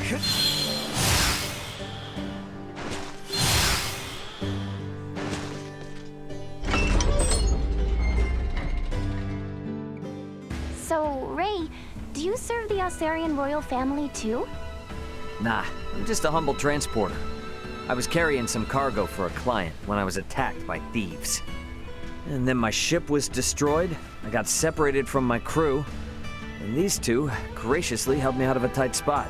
So, Ray, do you serve the Osarian royal family too? Nah, I'm just a humble transporter. I was carrying some cargo for a client when I was attacked by thieves. And then my ship was destroyed, I got separated from my crew, and these two graciously helped me out of a tight spot.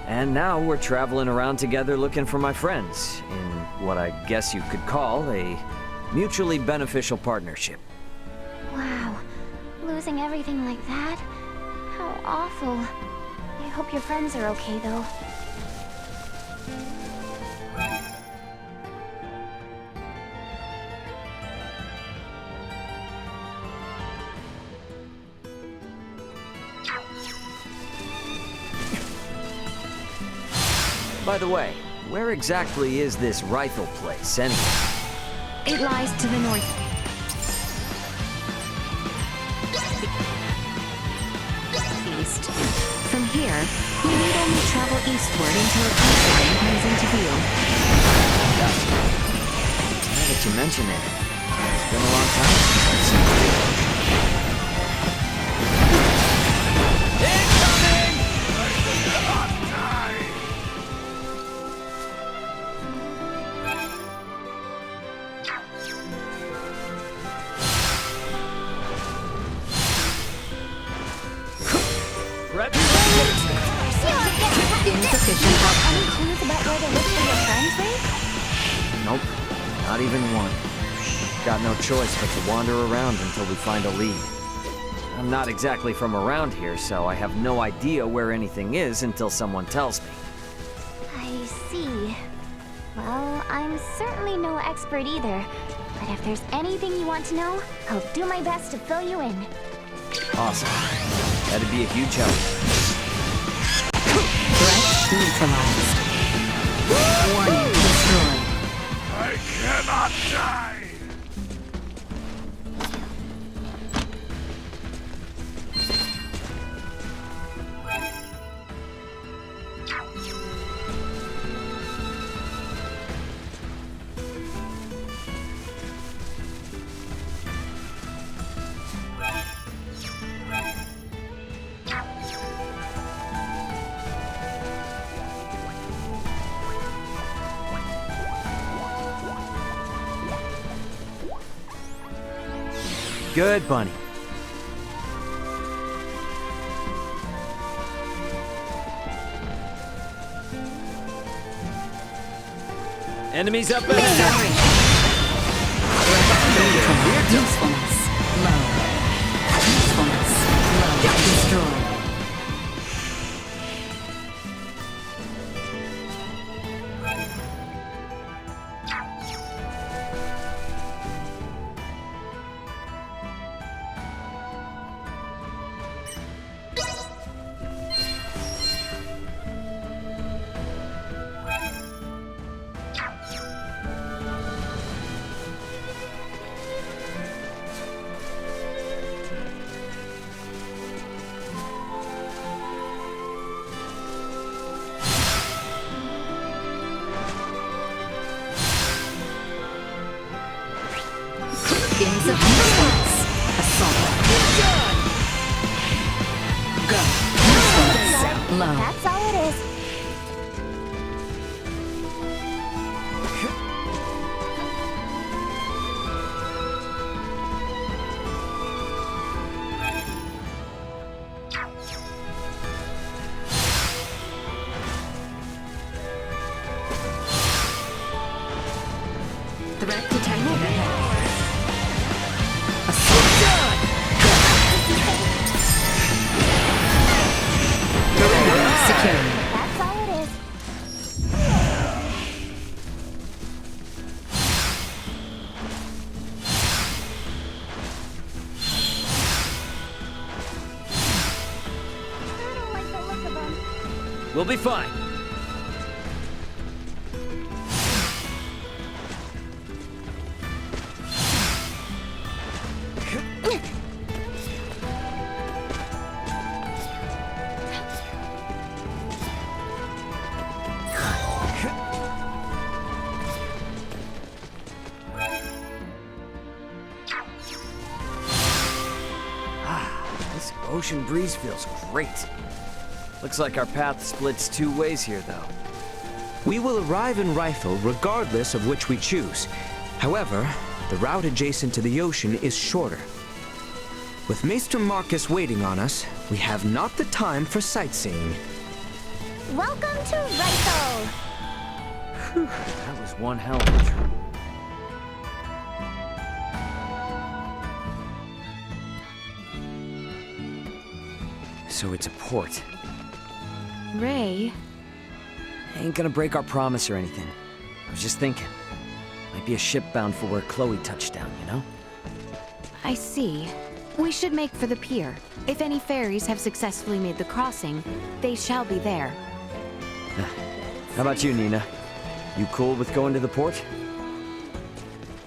And now we're traveling around together looking for my friends, in what I guess you could call a mutually beneficial partnership. Wow, losing everything like that? How awful. I hope your friends are okay, though. By the way, where exactly is this Rifle place, anyway? It lies to the north. East. From here, you need only travel eastward until a coastline comes into view. Now that you mention it, it's been a long time since I've seen it. Insufficient output. Any clues about where to look for your friends, Ray? Nope, not even one. Got no choice but to wander around until we find a lead. I'm not exactly from around here, so I have no idea where anything is until someone tells me. I see. Well, I'm certainly no expert either, but if there's anything you want to know, I'll do my best to fill you in. Awesome. That'd be a huge help. Threat neutralized. Warning destroyed. I cannot die! Good, Bunny. Enemies up ahead! Usefulness low. Usefulness low. Destroyed. Insufficient. Assault. Go. Usefulness low. That's all it is. Threat detected ahead. Secured. That's all it is. I don't like the look of them. We'll be fine. ocean breeze feels great. Looks like our path splits two ways here, though. We will arrive in Rifle regardless of which we choose. However, the route adjacent to the ocean is shorter. With Maester Marcus waiting on us, we have not the time for sightseeing. Welcome to Rifle! That was one hell of a trip. So it's a port. Ray, Ain't gonna break our promise or anything. I was just thinking. Might be a ship bound for where Chloe touched down, you know? I see. We should make for the pier. If any ferries have successfully made the crossing, they shall be there. How about you, Nina? You cool with going to the port?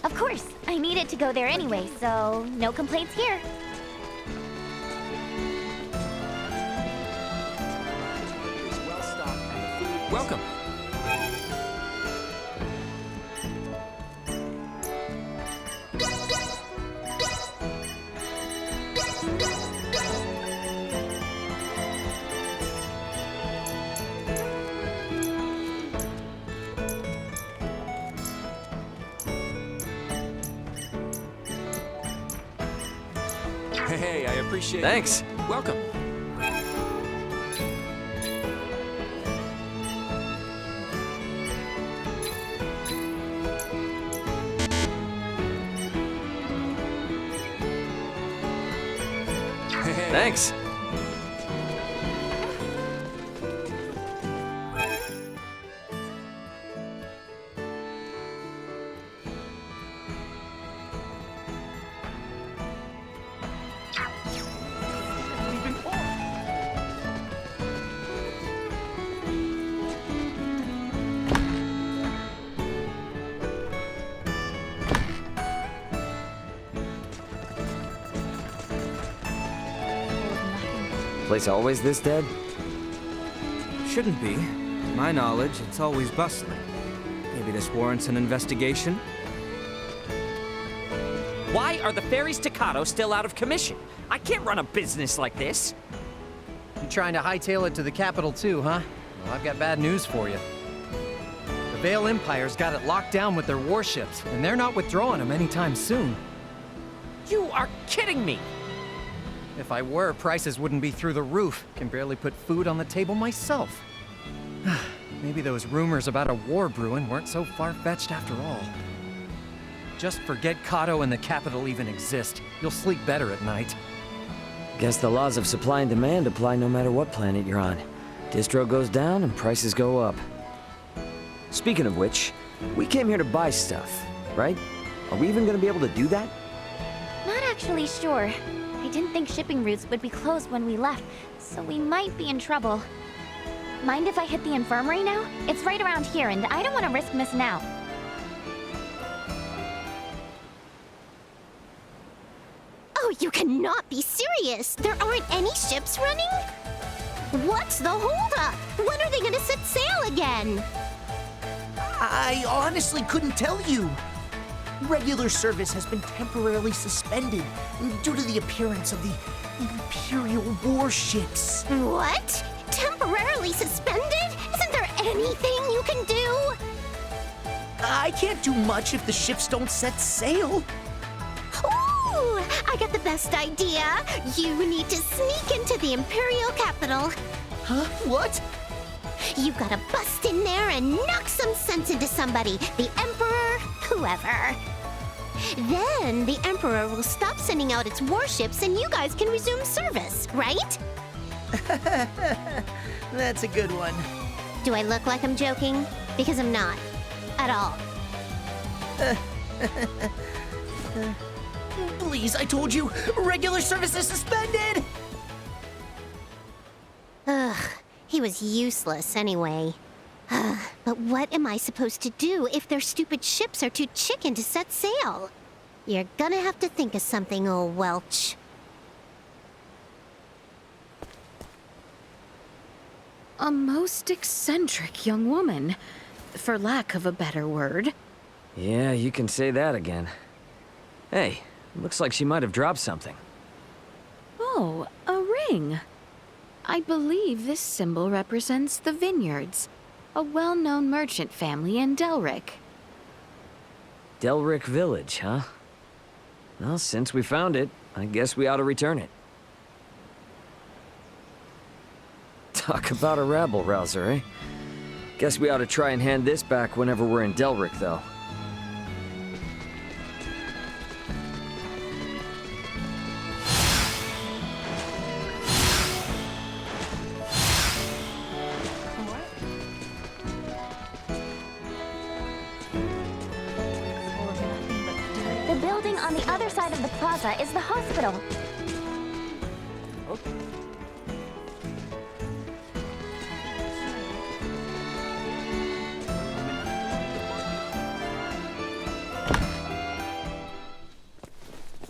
Of course, I needed to go there anyway, so no complaints here. Welcome. Hey, I appreciate it. Thanks. Welcome. Thanks. Place always this dead? Shouldn't be. To my knowledge, it's always bustling. Maybe this warrants an investigation? Why are the ferries to Kato still out of commission? I can't run a business like this. You trying to hightail it to the capital too, huh? Well, I've got bad news for you. The Vale Empire's got it locked down with their warships, and they're not withdrawing them anytime soon. You are kidding me! If I were, prices wouldn't be through the roof. Can barely put food on the table myself. Maybe those rumors about a war brewing weren't so far-fetched after all. Just forget Kato and the capital even exist. You'll sleep better at night. Guess the laws of supply and demand apply no matter what planet you're on. Distro goes down and prices go up. Speaking of which, we came here to buy stuff, right? Are we even gonna be able to do that? Not actually sure. I didn't think shipping routes would be closed when we left, so we might be in trouble. Mind if I hit the infirmary now? It's right around here, and I don't want to risk missing out. Oh, you cannot be serious! There aren't any ships running? What's the holdup? When are they gonna set sail again? I honestly couldn't tell you. Regular service has been temporarily suspended due to the appearance of the Imperial warships. What? Temporarily suspended? Isn't there anything you can do? I can't do much if the ships don't set sail. Ooh, I got the best idea. You need to sneak into the Imperial capital. Huh? What? You gotta bust in there and knock some sense into somebody. The Emperor, whoever. Then the Emperor will stop sending out its warships and you guys can resume service, right? That's a good one. Do I look like I'm joking? Because I'm not. At all. Please, I told you, regular service is suspended! Ugh, he was useless anyway. But what am I supposed to do if their stupid ships are too chicken to set sail? You're gonna have to think of something, old Welch. A most eccentric young woman, for lack of a better word. Yeah, you can say that again. Hey, looks like she might have dropped something. Oh, a ring. I believe this symbol represents the Vineyards, a well-known merchant family in Delric. Delric Village, huh? Well, since we found it, I guess we ought to return it. Talk about a rabble-rouser, eh? Guess we ought to try and hand this back whenever we're in Delric, though. The building on the other side of the plaza is the hospital.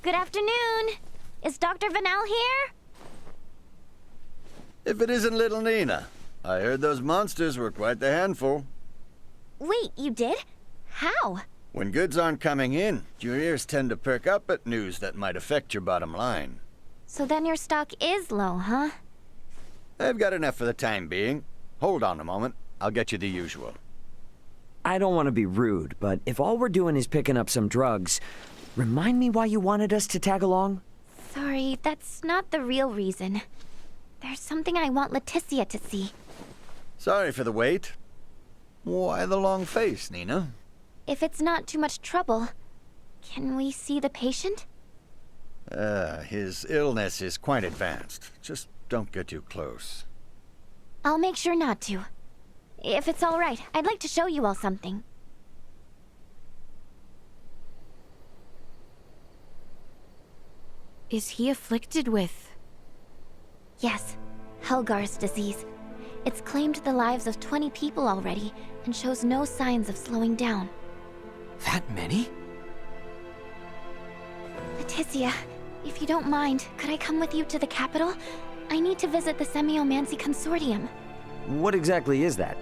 Good afternoon. Is Dr. Vanel here? If it isn't little Nina. I heard those monsters were quite the handful. Wait, you did? How? When goods aren't coming in, your ears tend to perk up at news that might affect your bottom line. So then your stock is low, huh? I've got enough for the time being. Hold on a moment. I'll get you the usual. I don't want to be rude, but if all we're doing is picking up some drugs, remind me why you wanted us to tag along? Sorry, that's not the real reason. There's something I want Leticia to see. Sorry for the wait. Why the long face, Nina? If it's not too much trouble, can we see the patient? His illness is quite advanced. Just don't get too close. I'll make sure not to. If it's all right, I'd like to show you all something. Is he afflicted with... Yes, Helgar's disease. It's claimed the lives of 20 people already, and shows no signs of slowing down. That many? Leticia, if you don't mind, could I come with you to the capital? I need to visit the Semiomancy Consortium. What exactly is that?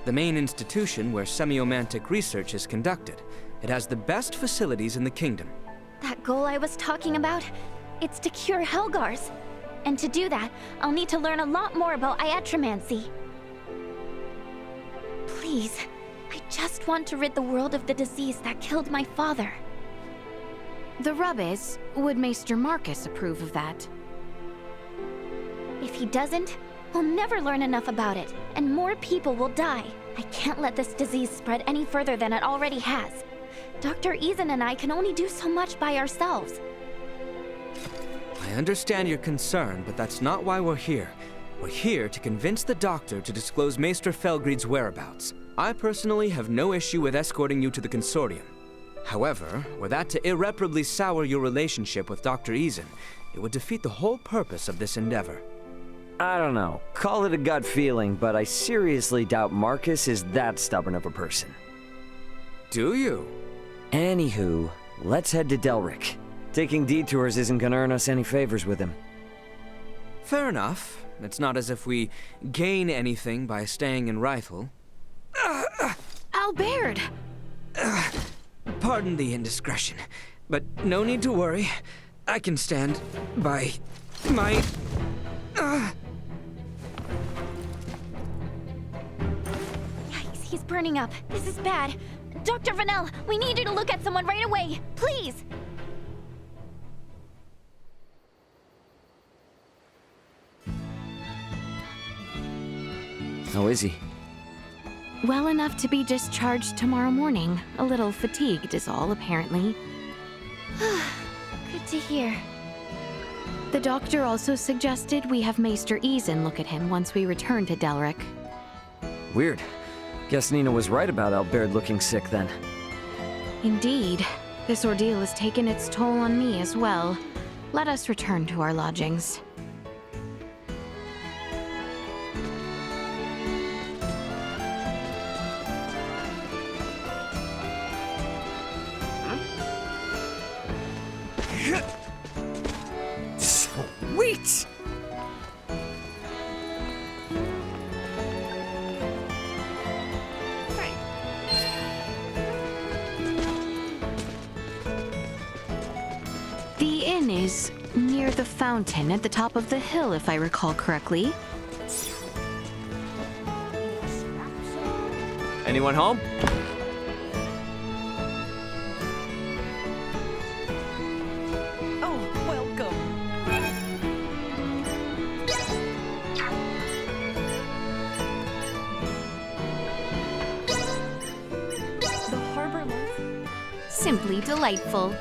The main institution where semiomantic research is conducted. It has the best facilities in the kingdom. That goal I was talking about? It's to cure Helgars. And to do that, I'll need to learn a lot more about iatromancy. Please, I just want to rid the world of the disease that killed my father. The rub is, would Maester Marcus approve of that? If he doesn't, we'll never learn enough about it, and more people will die. I can't let this disease spread any further than it already has. Dr. Eason and I can only do so much by ourselves. I understand your concern, but that's not why we're here. We're here to convince the doctor to disclose Maester Felgreid's whereabouts. I personally have no issue with escorting you to the consortium. However, were that to irreparably sour your relationship with Dr. Eason, it would defeat the whole purpose of this endeavor. I don't know. Call it a gut feeling, but I seriously doubt Marcus is that stubborn of a person. Do you? Anywho, let's head to Delric. Taking detours isn't gonna earn us any favors with him. Fair enough. It's not as if we gain anything by staying in Rifle. Albert! Pardon the indiscretion, but no need to worry. I can stand by my... Yikes, he's burning up. This is bad. Dr. Vanel, we need you to look at someone right away. Please! How is he? Well enough to be discharged tomorrow morning. A little fatigued is all, apparently. Good to hear. The doctor also suggested we have Maester Eason look at him once we return to Delric. Weird. Guess Nina was right about Albert looking sick then. Indeed. This ordeal has taken its toll on me as well. Let us return to our lodgings. Sweet! The inn is Near the fountain at the top of the hill, if I recall correctly. Anyone home? Oh, welcome. The harbor lights. Simply delightful.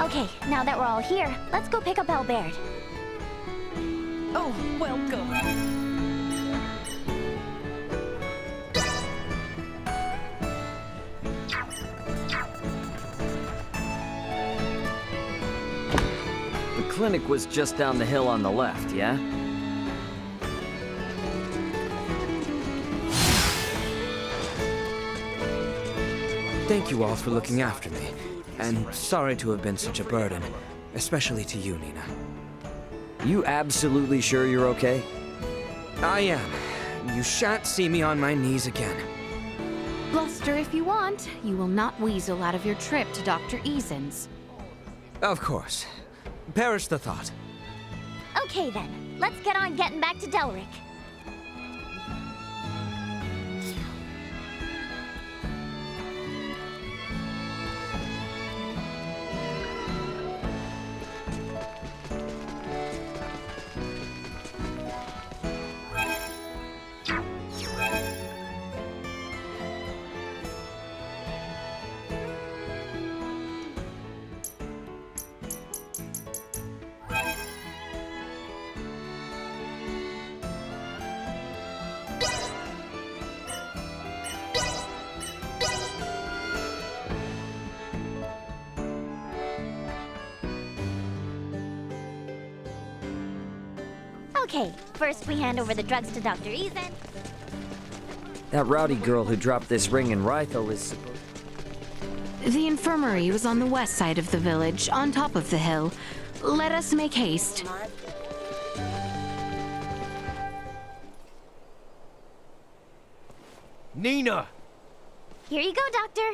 Okay, now that we're all here, let's go pick up Albert. Oh, welcome. The clinic was just down the hill on the left, yeah? Thank you all for looking after me. And sorry to have been such a burden, especially to you, Nina. You absolutely sure you're okay? I am. You shan't see me on my knees again. Bluster if you want. You will not weasel out of your trip to Dr. Easen's. Of course. Perish the thought. Okay then, let's get on getting back to Delric. Okay, first we hand over the drugs to Dr. Easen. That rowdy girl who dropped this ring in Rythel is supposed... The infirmary was on the west side of the village, on top of the hill. Let us make haste. Nina! Here you go, Doctor.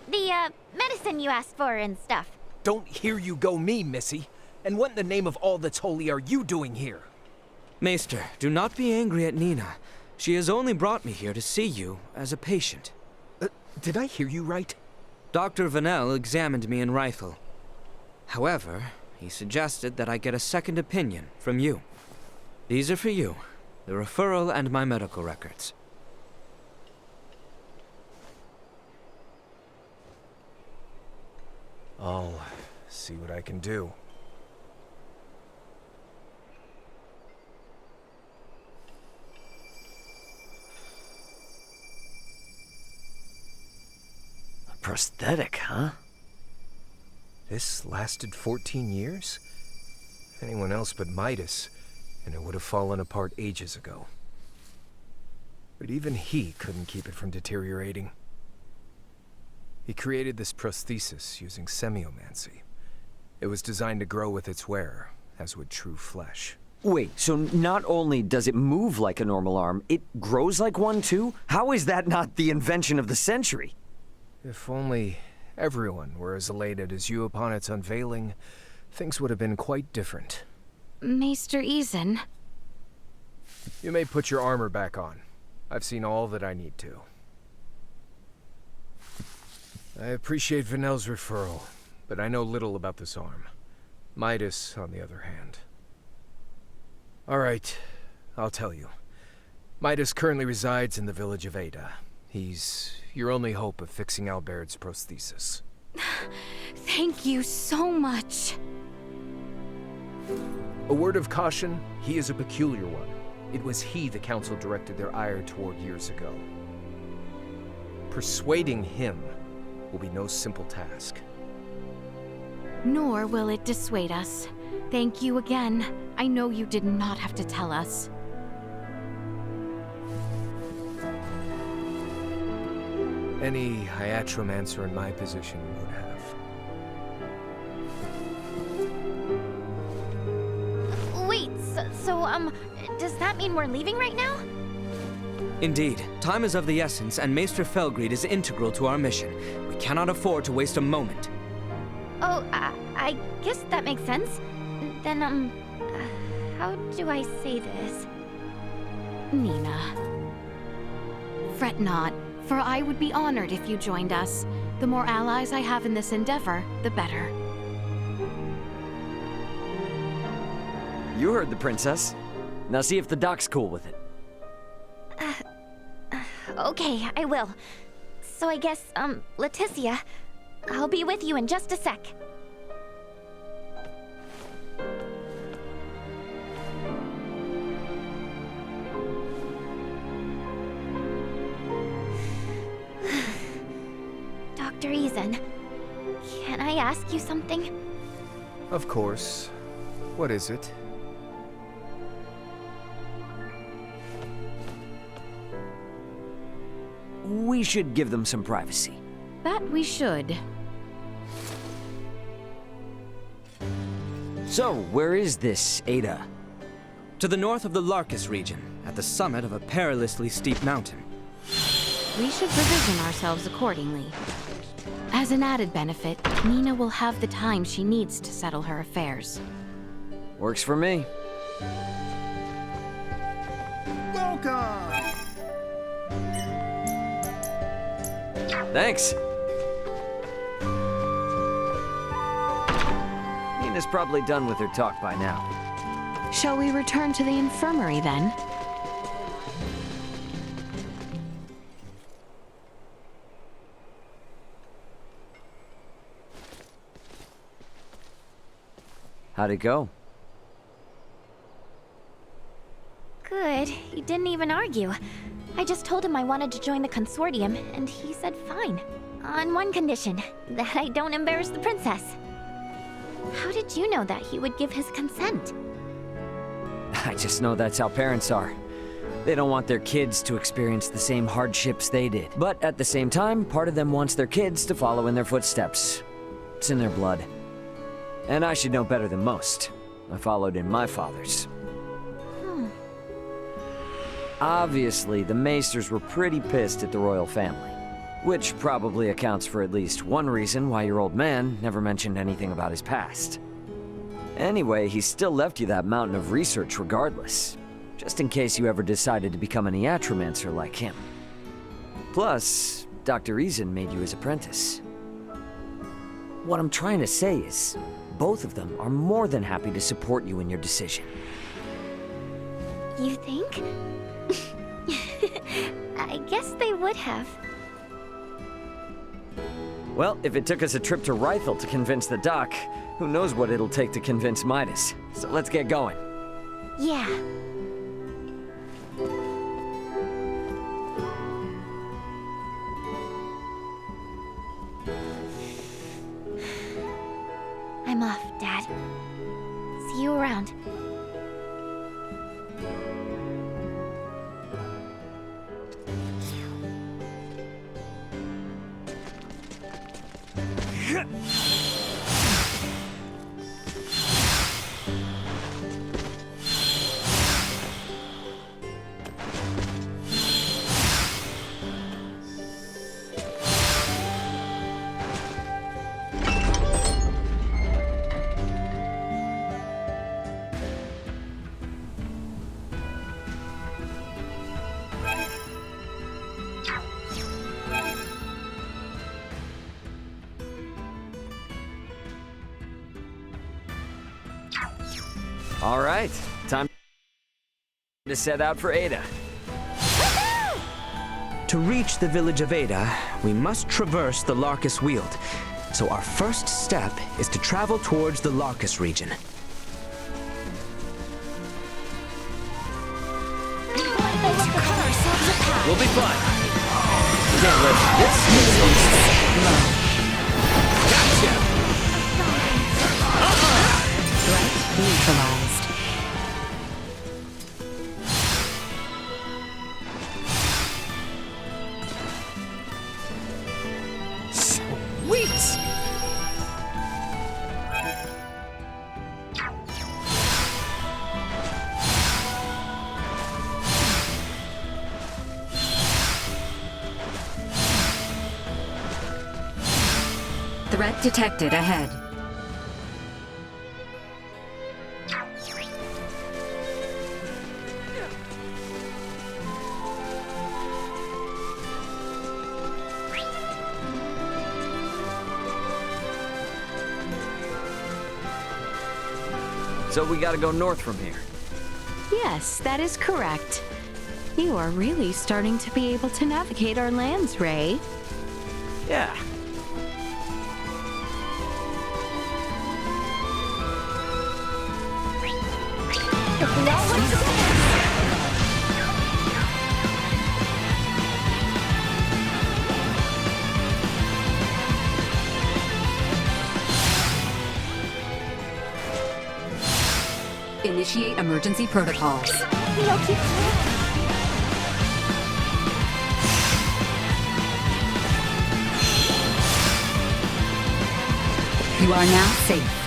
The, medicine you asked for and stuff. Don't hear you go me, Missy. And what in the name of all that's holy are you doing here? Maester, do not be angry at Nina. She has only brought me here to see you as a patient. Did I hear you right? Dr. Vanel examined me in Rythel. However, he suggested that I get a second opinion from you. These are for you, the referral and my medical records. I'll see what I can do. A prosthetic, huh? This lasted 14 years? Anyone else but Midas, and it would have fallen apart ages ago. But even he couldn't keep it from deteriorating. He created this prosthesis using semiomancy. It was designed to grow with its wearer, as would true flesh. Wait, so not only does it move like a normal arm, it grows like one too? How is that not the invention of the century? If only everyone were as elated as you upon its unveiling, things would have been quite different. Maester Easen. You may put your armor back on. I've seen all that I need to. I appreciate Vanel's referral, but I know little about this arm. Midas, on the other hand. All right, I'll tell you. Midas currently resides in the village of Ada. He's your only hope of fixing Albert's prosthesis. Thank you so much. A word of caution, he is a peculiar one. It was he the council directed their ire toward years ago. Persuading him will be no simple task. Nor will it dissuade us. Thank you again. I know you did not have to tell us. Any hiatromancer in my position would have. Wait, so, does that mean we're leaving right now? Indeed, time is of the essence, and Maester Felgreed is integral to our mission. We cannot afford to waste a moment. Oh, I guess that makes sense. Then, how do I say this? Nina. Fret not, for I would be honored if you joined us. The more allies I have in this endeavor, the better. You heard the princess. Now see if the doc's cool with it. Okay, I will. So I guess, Leticia, I'll be with you in just a sec. Dr. Eason, can I ask you something? Of course. What is it? We should give them some privacy. That we should. So, where is this Ada? To the north of the Larkus region, at the summit of a perilously steep mountain. We should provision ourselves accordingly. As an added benefit, Nina will have the time she needs to settle her affairs. Works for me. Welcome! Thanks. Nina's probably done with her talk by now. Shall we return to the infirmary then? How'd it go? Good. He didn't even argue. I just told him I wanted to join the consortium, and he said fine. On one condition, that I don't embarrass the princess. How did you know that he would give his consent? I just know that's how parents are. They don't want their kids to experience the same hardships they did. But at the same time, part of them wants their kids to follow in their footsteps. It's in their blood. And I should know better than most. I followed in my father's. Obviously, the Maesters were pretty pissed at the royal family. Which probably accounts for at least one reason why your old man never mentioned anything about his past. Anyway, he still left you that mountain of research regardless. Just in case you ever decided to become an iatromancer like him. Plus, Dr. Eason made you his apprentice. What I'm trying to say is, both of them are more than happy to support you in your decision. You think? I guess they would have. Well, if it took us a trip to Rythel to convince the doc, who knows what it'll take to convince Midas. So let's get going. Yeah. I'm off, Dad. See you around. All right, time to set out for Ada. To reach the village of Ada, we must traverse the Larkus Weald. So our first step is to travel towards the Larkus region. We'll be fine. Can't let this Gotcha! Threat neutralized. Sweet! Threat detected ahead. So we gotta go north from here. Yes, that is correct. You are really starting to be able to navigate our lands, Ray. Yeah. Initiate emergency protocols. You are now safe.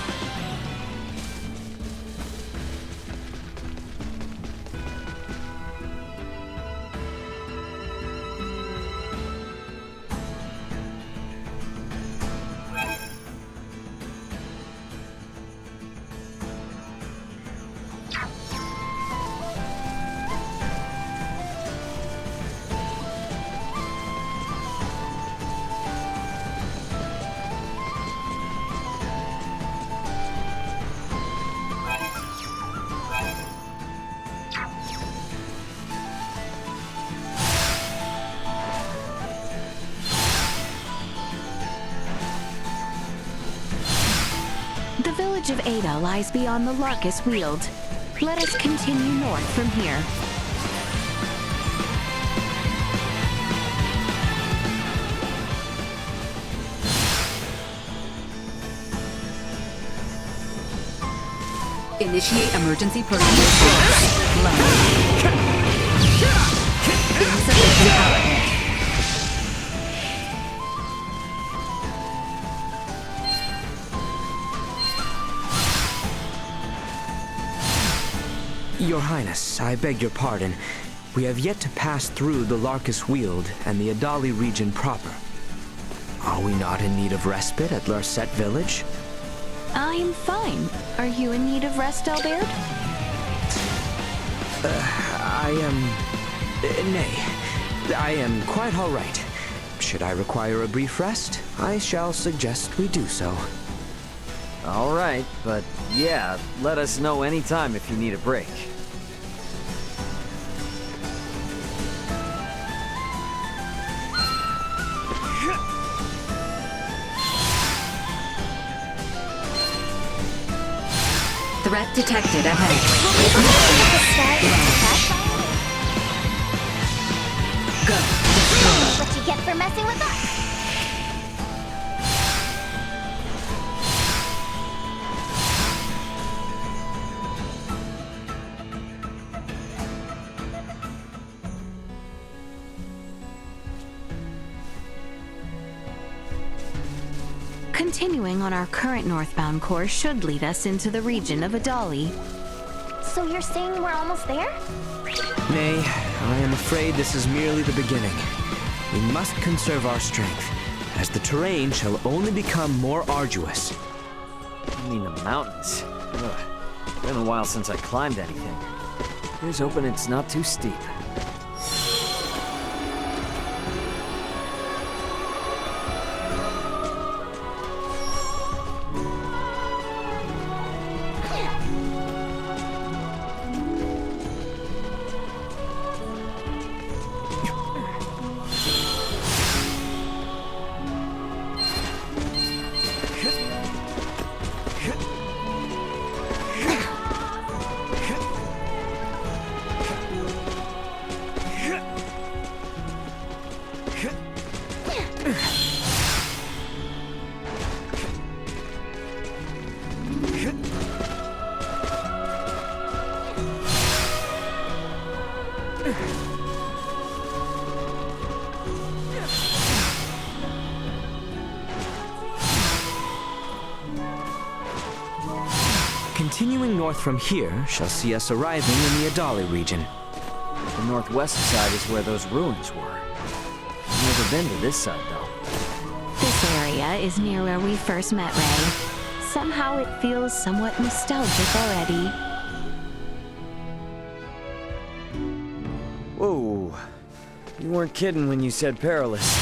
The village of Ada lies beyond the Larkus Weald. Let us continue north from here. Initiate emergency protocols. Insufficient power. Your Highness, I beg your pardon. We have yet to pass through the Larkus Weald and the Adali region proper. Are we not in need of respite at Larset Village? I'm fine. Are you in need of rest, Albert? Nay. I am quite all right. Should I require a brief rest, I shall suggest we do so. All right, but yeah, let us know anytime if you need a break. Threat detected ahead. Go. What you get for messing with us? Continuing on our current northbound course should lead us into the region of Adali. So you're saying we're almost there? Nay, I am afraid this is merely the beginning. We must conserve our strength, as the terrain shall only become more arduous. I mean the mountains. Ugh. Been a while since I climbed anything. Here's hoping it's not too steep. Continuing north from here shall see us arriving in the Adali region. The northwest side is where those ruins were. I've never been to this side, though. This area area is near where we first met Ray. Somehow it feels somewhat nostalgic already. Whoa. You weren't kidding when you said perilous.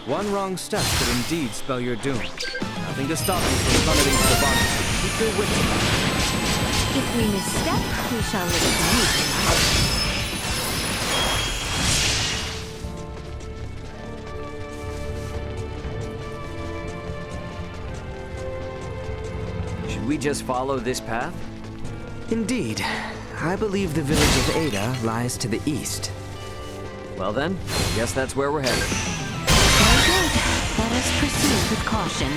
One wrong step could indeed spell your doom. Nothing to stop you from plummeting to the bottom. Keep your wits about you. If we misstep, we shall live to meet tonight. Should we just follow this path? Indeed. I believe the village of Ada lies to the east. Well then, I guess that's where we're headed. Very good. Let us proceed with caution.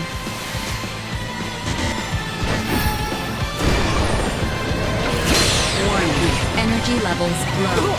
Warning. Energy levels low.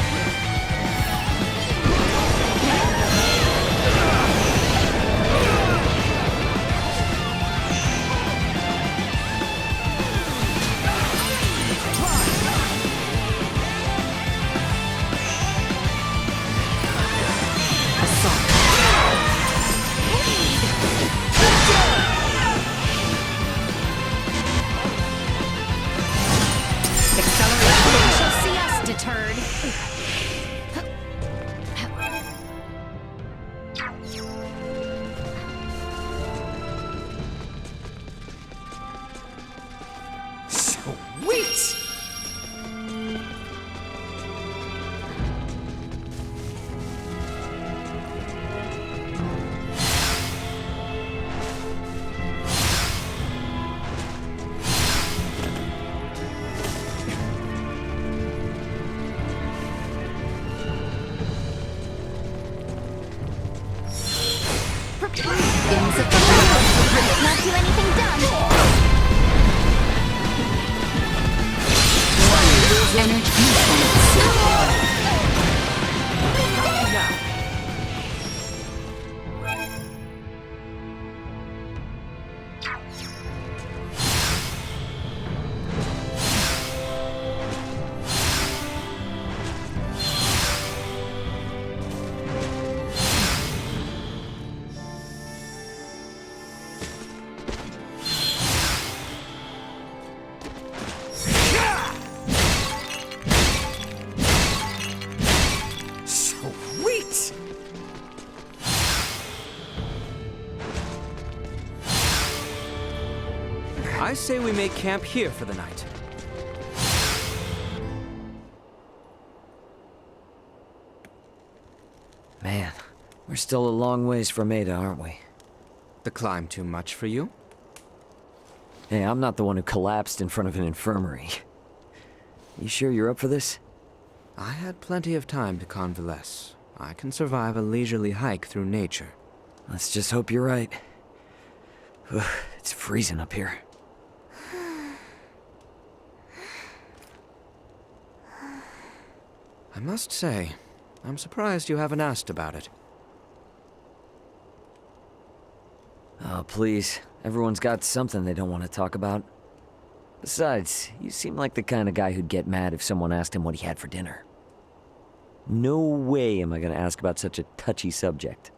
Not do anything done. Energy I say we make camp here for the night. Man, we're still a long ways from Ada, aren't we? The climb too much for you? Hey, I'm not the one who collapsed in front of an infirmary. You sure you're up for this? I had plenty of time to convalesce. I can survive a leisurely hike through nature. Let's just hope you're right. Ugh, it's freezing up here. I must say, I'm surprised you haven't asked about it. Oh, please. Everyone's got something they don't want to talk about. Besides, you seem like the kind of guy who'd get mad if someone asked him what he had for dinner. No way am I gonna ask about such a touchy subject.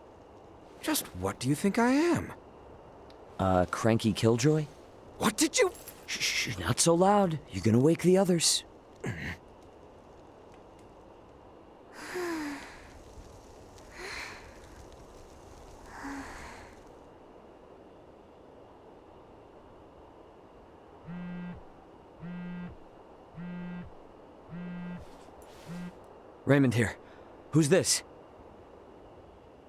Just what do you think I am? Cranky killjoy? What did you... Shh, not so loud. You're gonna wake the others. Raymond here. Who's this?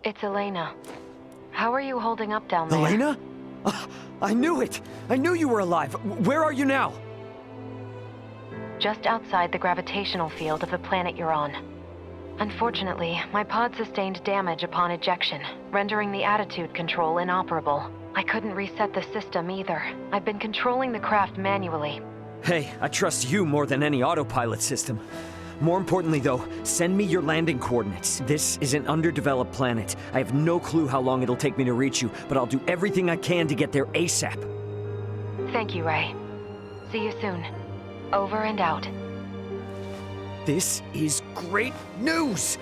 It's Elena. How are you holding up down there? Elena? I knew it! I knew you were alive! Where are you now? Just outside the gravitational field of the planet you're on. Unfortunately, my pod sustained damage upon ejection, rendering the attitude control inoperable. I couldn't reset the system either. I've been controlling the craft manually. Hey, I trust you more than any autopilot system. More importantly, though, send me your landing coordinates. This is an underdeveloped planet. I have no clue how long it'll take me to reach you, but I'll do everything I can to get there ASAP. Thank you, Ray. See you soon. Over and out. This is great news!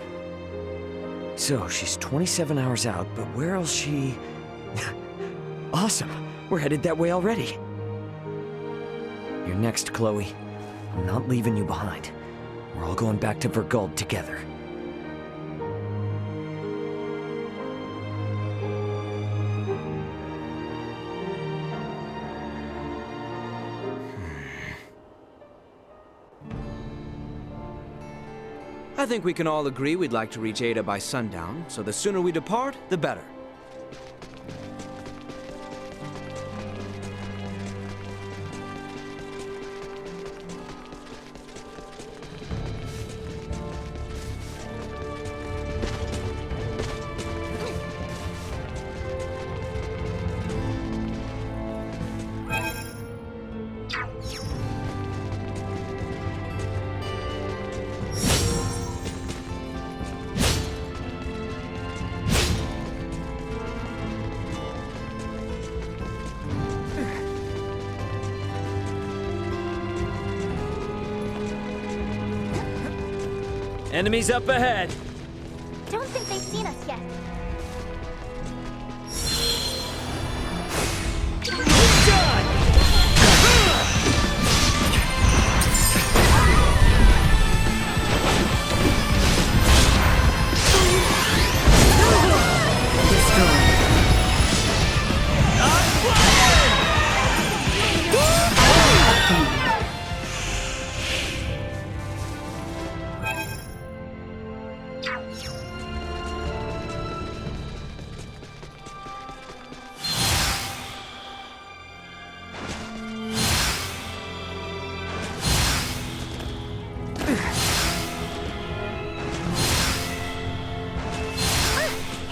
So, she's 27 hours out, but where'll she... Awesome. We're headed that way already. You're next, Chloe. I'm not leaving you behind. We're all going back to Verguld together. I think we can all agree we'd like to reach Ada by sundown, so the sooner we depart, the better. Enemies up ahead. Don't think they've seen us yet.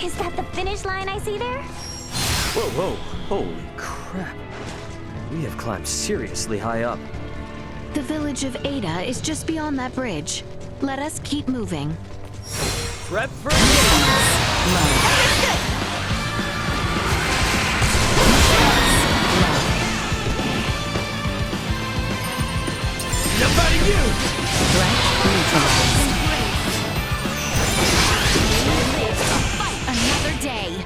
Is that the finish line I see there? Whoa, whoa. Holy crap. We have climbed seriously high up. The village of Ada is just beyond that bridge. Let us keep moving. Prep for Nobody you! Threat neutralized. Another day.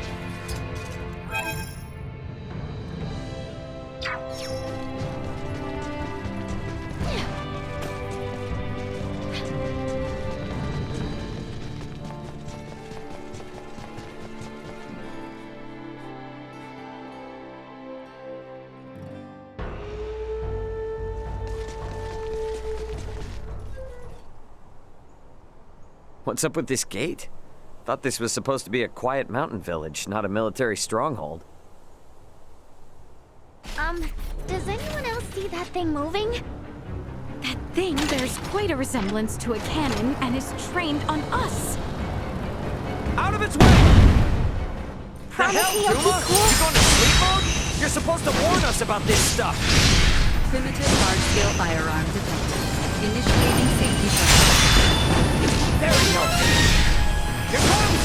What's up with this gate? Thought this was supposed to be a quiet mountain village, not a military stronghold. Does anyone else see that thing moving? That thing bears quite a resemblance to a cannon and is trained on us. Out of its way! The Promise hell, me you'll Duma? keep cool? You going to sleep mode? You're supposed to warn us about this stuff! Primitive large-scale firearm detected. Initiating safety first. There we go! Here comes!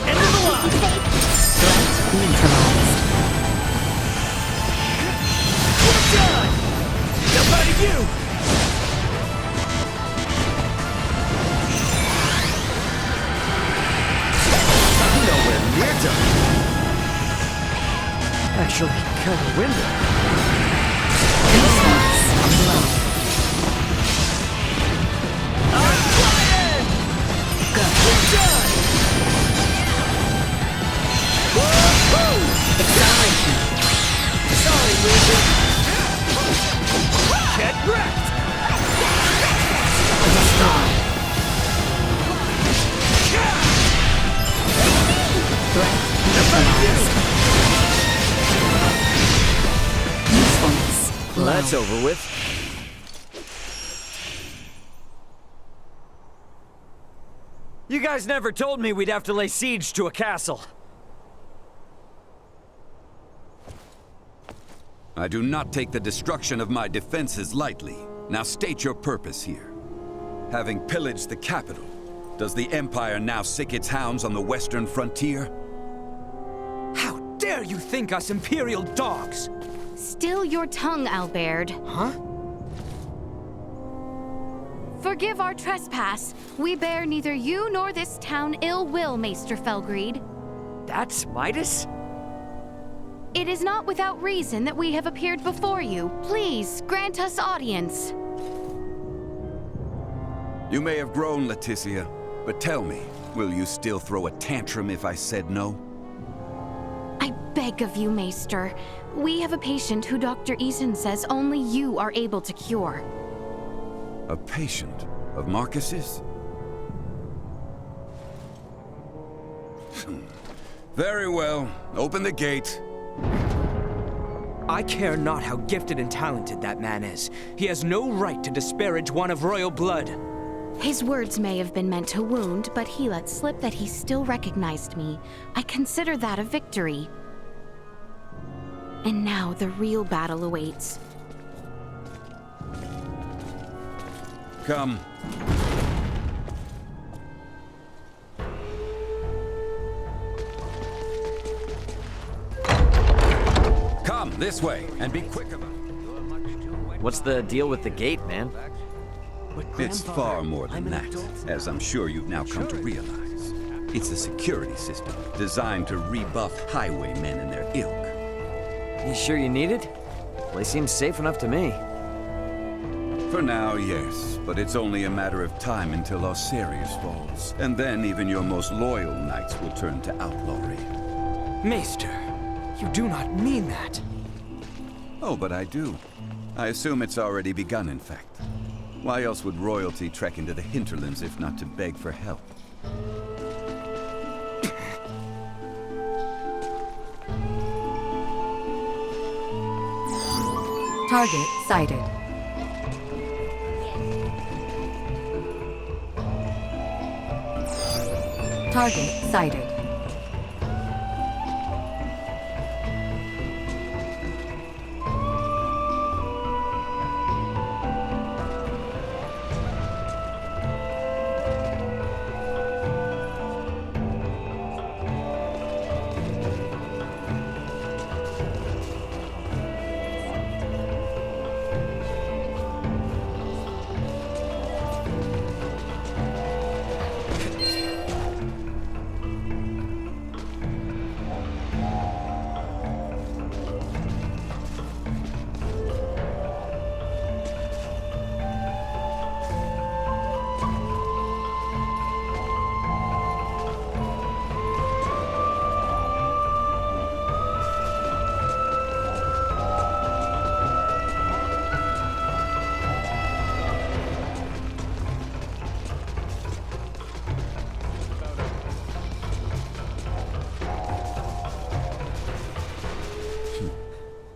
End of the line! Threat neutralized. We're done! Nobody you! Nowhere near done. Actually, kind of windy. I'm flying! Go. We're done! Woo-hoo! Acceleration. Sorry, loser! Get wrecked! Destroy. Threat neutralized. Usefulness low. Well, that's over with. You guys never told me we'd have to lay siege to a castle. I do not take the destruction of my defenses lightly. Now state your purpose here. Having pillaged the capital, does the Empire now sick its hounds on the western frontier? How dare you think us Imperial dogs? Still your tongue, Albert. Huh? Forgive our trespass. We bear neither you nor this town ill will, Maester Felgreed. That's Midas? It is not without reason that we have appeared before you. Please, grant us audience. You may have grown, Leticia, but tell me, will you still throw a tantrum if I said no? I beg of you, Maester. We have a patient who Dr. Eason says only you are able to cure. A patient of Marcus's? Very well. Open the gate. I care not how gifted and talented that man is. He has no right to disparage one of royal blood. His words may have been meant to wound, but he let slip that he still recognized me. I consider that a victory. And now the real battle awaits. Come. Come, this way, and be quick about it. What's the deal with the gate, man? It's far more than that, as I'm sure you've now come to realize. It's a security system designed to rebuff highwaymen and their ilk. You sure you need it? Place seems safe enough to me. For now, yes, but it's only a matter of time until Osirius falls. And then even your most loyal knights will turn to outlawry. Maester, you do not mean that. Oh, but I do. I assume it's already begun, in fact. Why else would royalty trek into the hinterlands if not to beg for help? Target sighted. Target sighted.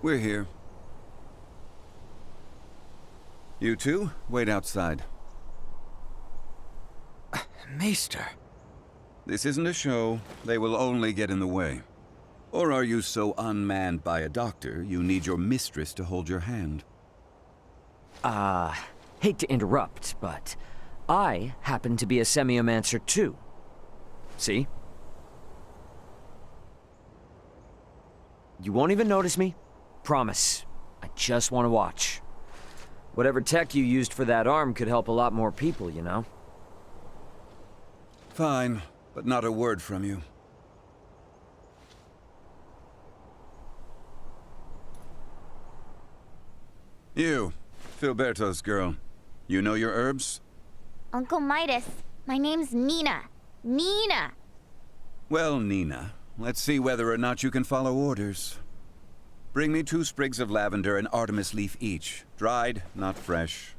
We're here. You two, wait outside. Maester. This isn't a show. They will only get in the way. Or are you so unmanned by a doctor, you need your mistress to hold your hand? Hate to interrupt, but I happen to be a semiomancer too. See? You won't even notice me. Promise. I just want to watch. Whatever tech you used for that arm could help a lot more people, you know? Fine, but not a word from you. You, Filberto's girl. You know your herbs? Uncle Midas, my name's Nina. Nina! Well, Nina, let's see whether or not you can follow orders. Bring me 2 sprigs of lavender and Artemis leaf each. Dried, not fresh.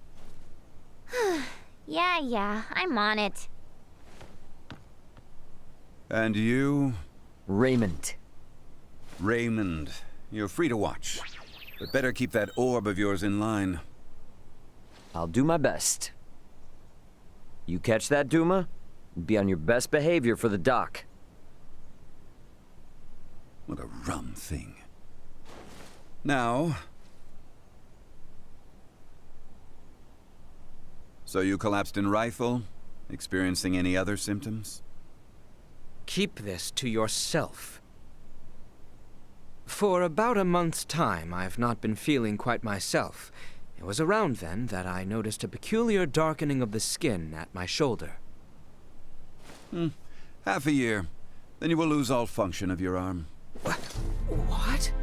Yeah, I'm on it. And you? Raymond. Raymond. You're free to watch. But better keep that orb of yours in line. I'll do my best. You catch that, Duma? Be on your best behavior for the dock. What a rum thing. Now... So you collapsed in Rifle? Experiencing any other symptoms? Keep this to yourself. For about a month's time, I've not been feeling quite myself, It was around then that I noticed a peculiar darkening of the skin at my shoulder. Half a year. Then you will lose all function of your arm. What?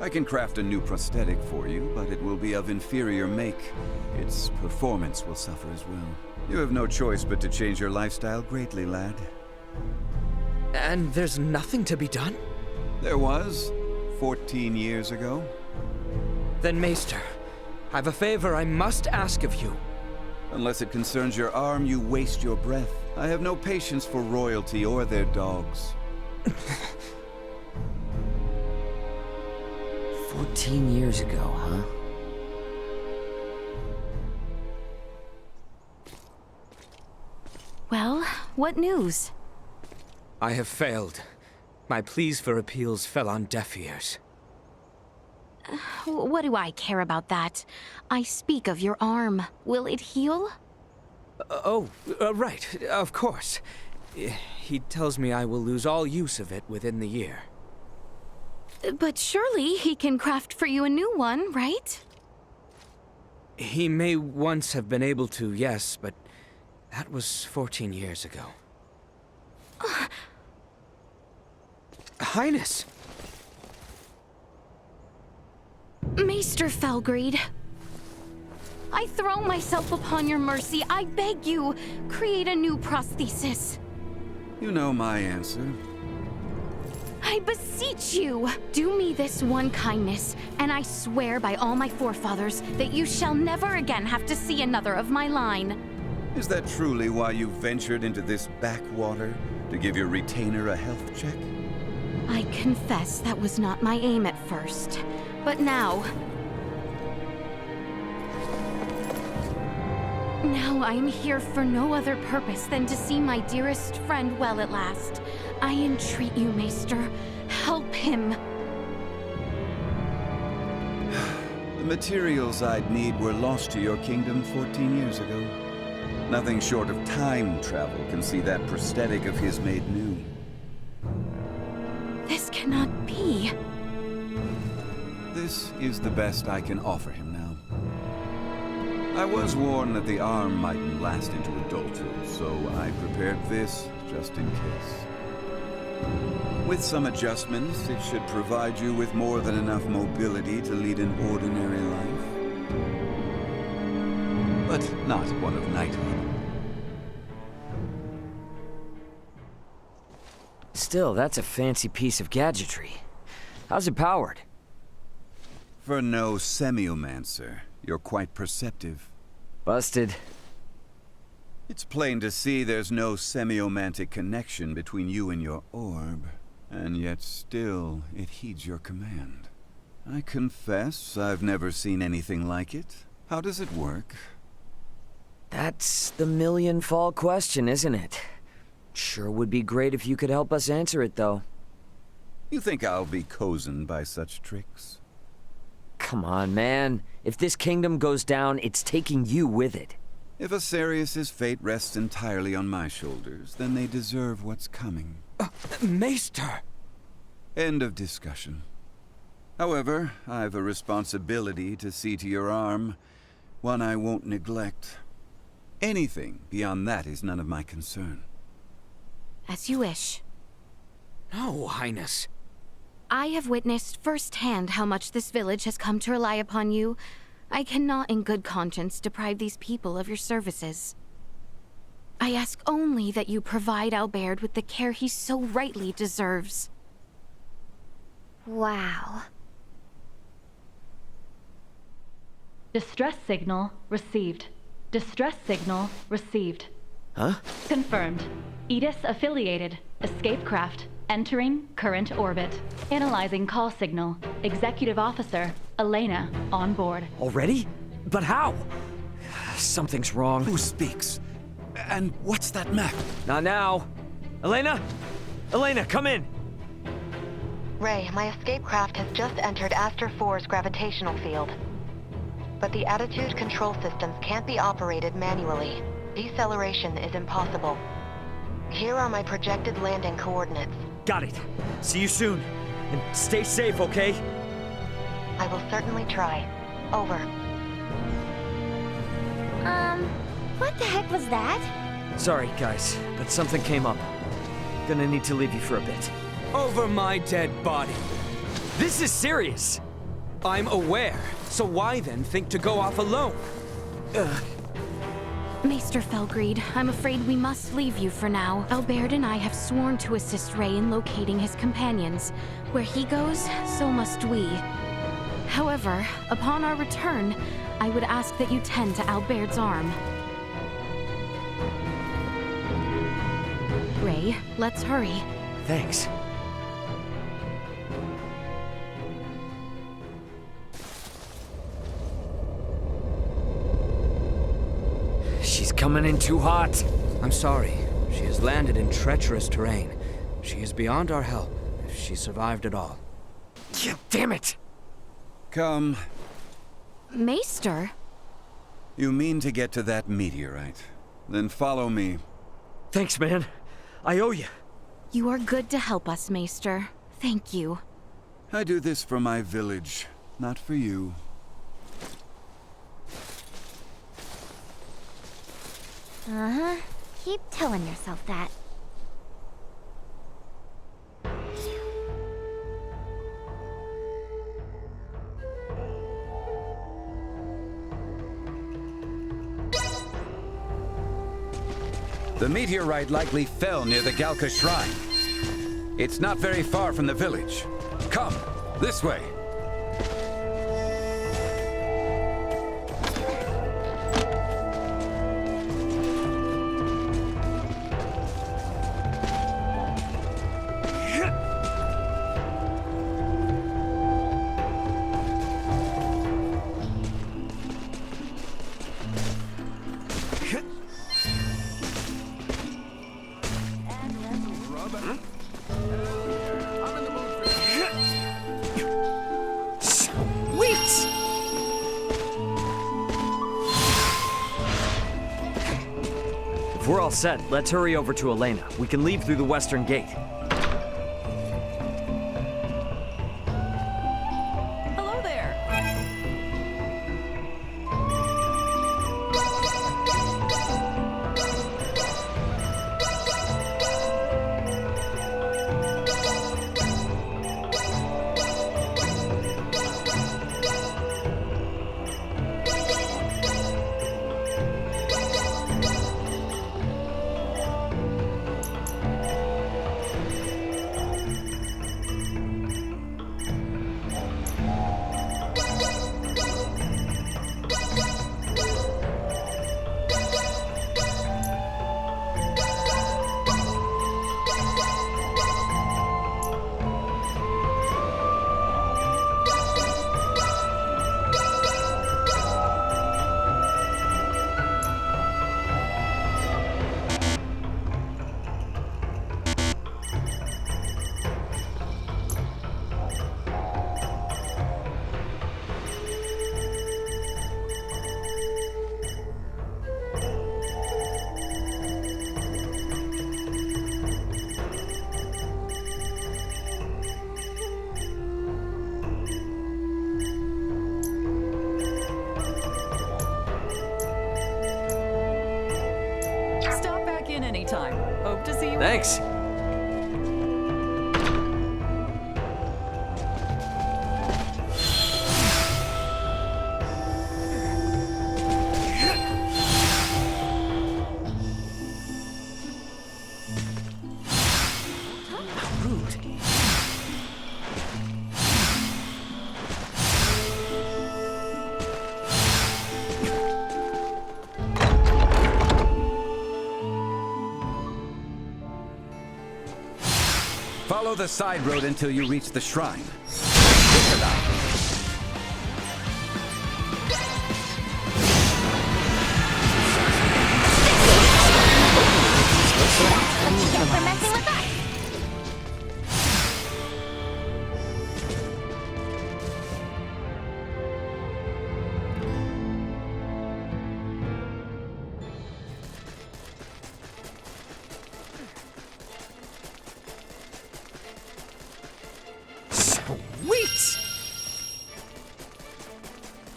I can craft a new prosthetic for you, but it will be of inferior make. Its performance will suffer as well. You have no choice but to change your lifestyle greatly, lad. And there's nothing to be done? There was, 14 years ago. Then, Maester, I've a favor I must ask of you. Unless it concerns your arm, you waste your breath. I have no patience for royalty or their dogs. 14 years ago, huh? Well, what news? I have failed. My pleas for appeals fell on deaf ears. What do I care about that? I speak of your arm. Will it heal? Right, of course. He tells me I will lose all use of it within the year. But surely he can craft for you a new one, right? He may once have been able to, yes, but that was 14 years ago. Highness! Maester Felgreed, I throw myself upon your mercy. I beg you, create a new prosthesis. You know my answer. I beseech you, do me this one kindness, and I swear by all my forefathers that you shall never again have to see another of my line. Is that truly why you ventured into this backwater? To give your retainer a health check? I confess that was not my aim at first, but now I am here for no other purpose than to see my dearest friend well at last. I entreat you, Maester, help him. The materials I'd need were lost to your kingdom 14 years ago. Nothing short of time travel can see that prosthetic of his made new. This cannot be. This is the best I can offer him now. I was warned that the arm mightn't last into adulthood, so I prepared this just in case. With some adjustments, it should provide you with more than enough mobility to lead an ordinary life. But not one of knighthood. Still, that's a fancy piece of gadgetry. How's it powered? For no semiomancer, you're quite perceptive. Busted. It's plain to see there's no semiomantic connection between you and your orb, and yet still it heeds your command. I confess I've never seen anything like it. How does it work? That's the million-fall question, isn't it? Sure would be great if you could help us answer it, though. You think I'll be cozened by such tricks? Come on, man. If this kingdom goes down, it's taking you with it. If Asarius' fate rests entirely on my shoulders, then they deserve what's coming. Maester! End of discussion. However, I've a responsibility to see to your arm, one I won't neglect. Anything beyond that is none of my concern. As you wish. No, Highness. I have witnessed firsthand how much this village has come to rely upon you. I cannot in good conscience deprive these people of your services. I ask only that you provide Albert with the care he so rightly deserves. Wow. Distress signal received. Distress signal received. Huh? Confirmed. Edis affiliated. Escape craft. Entering current orbit. Analyzing call signal. Executive Officer Elena on board. Already? But how? Something's wrong. Who speaks? And what's that map? Not now. Elena? Elena, come in! Ray, my escape craft has just entered Aster 4's gravitational field. But the attitude control systems can't be operated manually. Deceleration is impossible. Here are my projected landing coordinates. Got it. See you soon. And stay safe, okay? I will certainly try. Over. What the heck was that? Sorry, guys, but something came up. Gonna need to leave you for a bit. Over my dead body. This is serious! I'm aware, so why then think to go off alone? Maester Felgreed, I'm afraid we must leave you for now. Albert and I have sworn to assist Ray in locating his companions. Where he goes, so must we. However, upon our return, I would ask that you tend to Albert's arm. Ray, let's hurry. Thanks. She's coming in too hot. I'm sorry. She has landed in treacherous terrain. She is beyond our help, if she survived at all. Yeah, damn it! Come. Maester? You mean to get to that meteorite? Then follow me. Thanks, man. I owe you. You are good to help us, Maester. Thank you. I do this for my village, not for you. Uh-huh. Keep telling yourself that. The meteorite likely fell near the Galka Shrine. It's not very far from the village. Come, this way. If we're all set, let's hurry over to Elena. We can leave through the western gate. Hello there. Stop back in anytime. Hope to see you. Thanks. Follow the side road until you reach the shrine. Guess they're messing with us.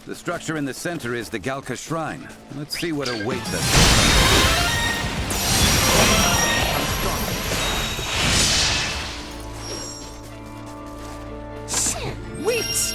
The structure in the center is the Galka Shrine. Let's see what awaits us. Wait!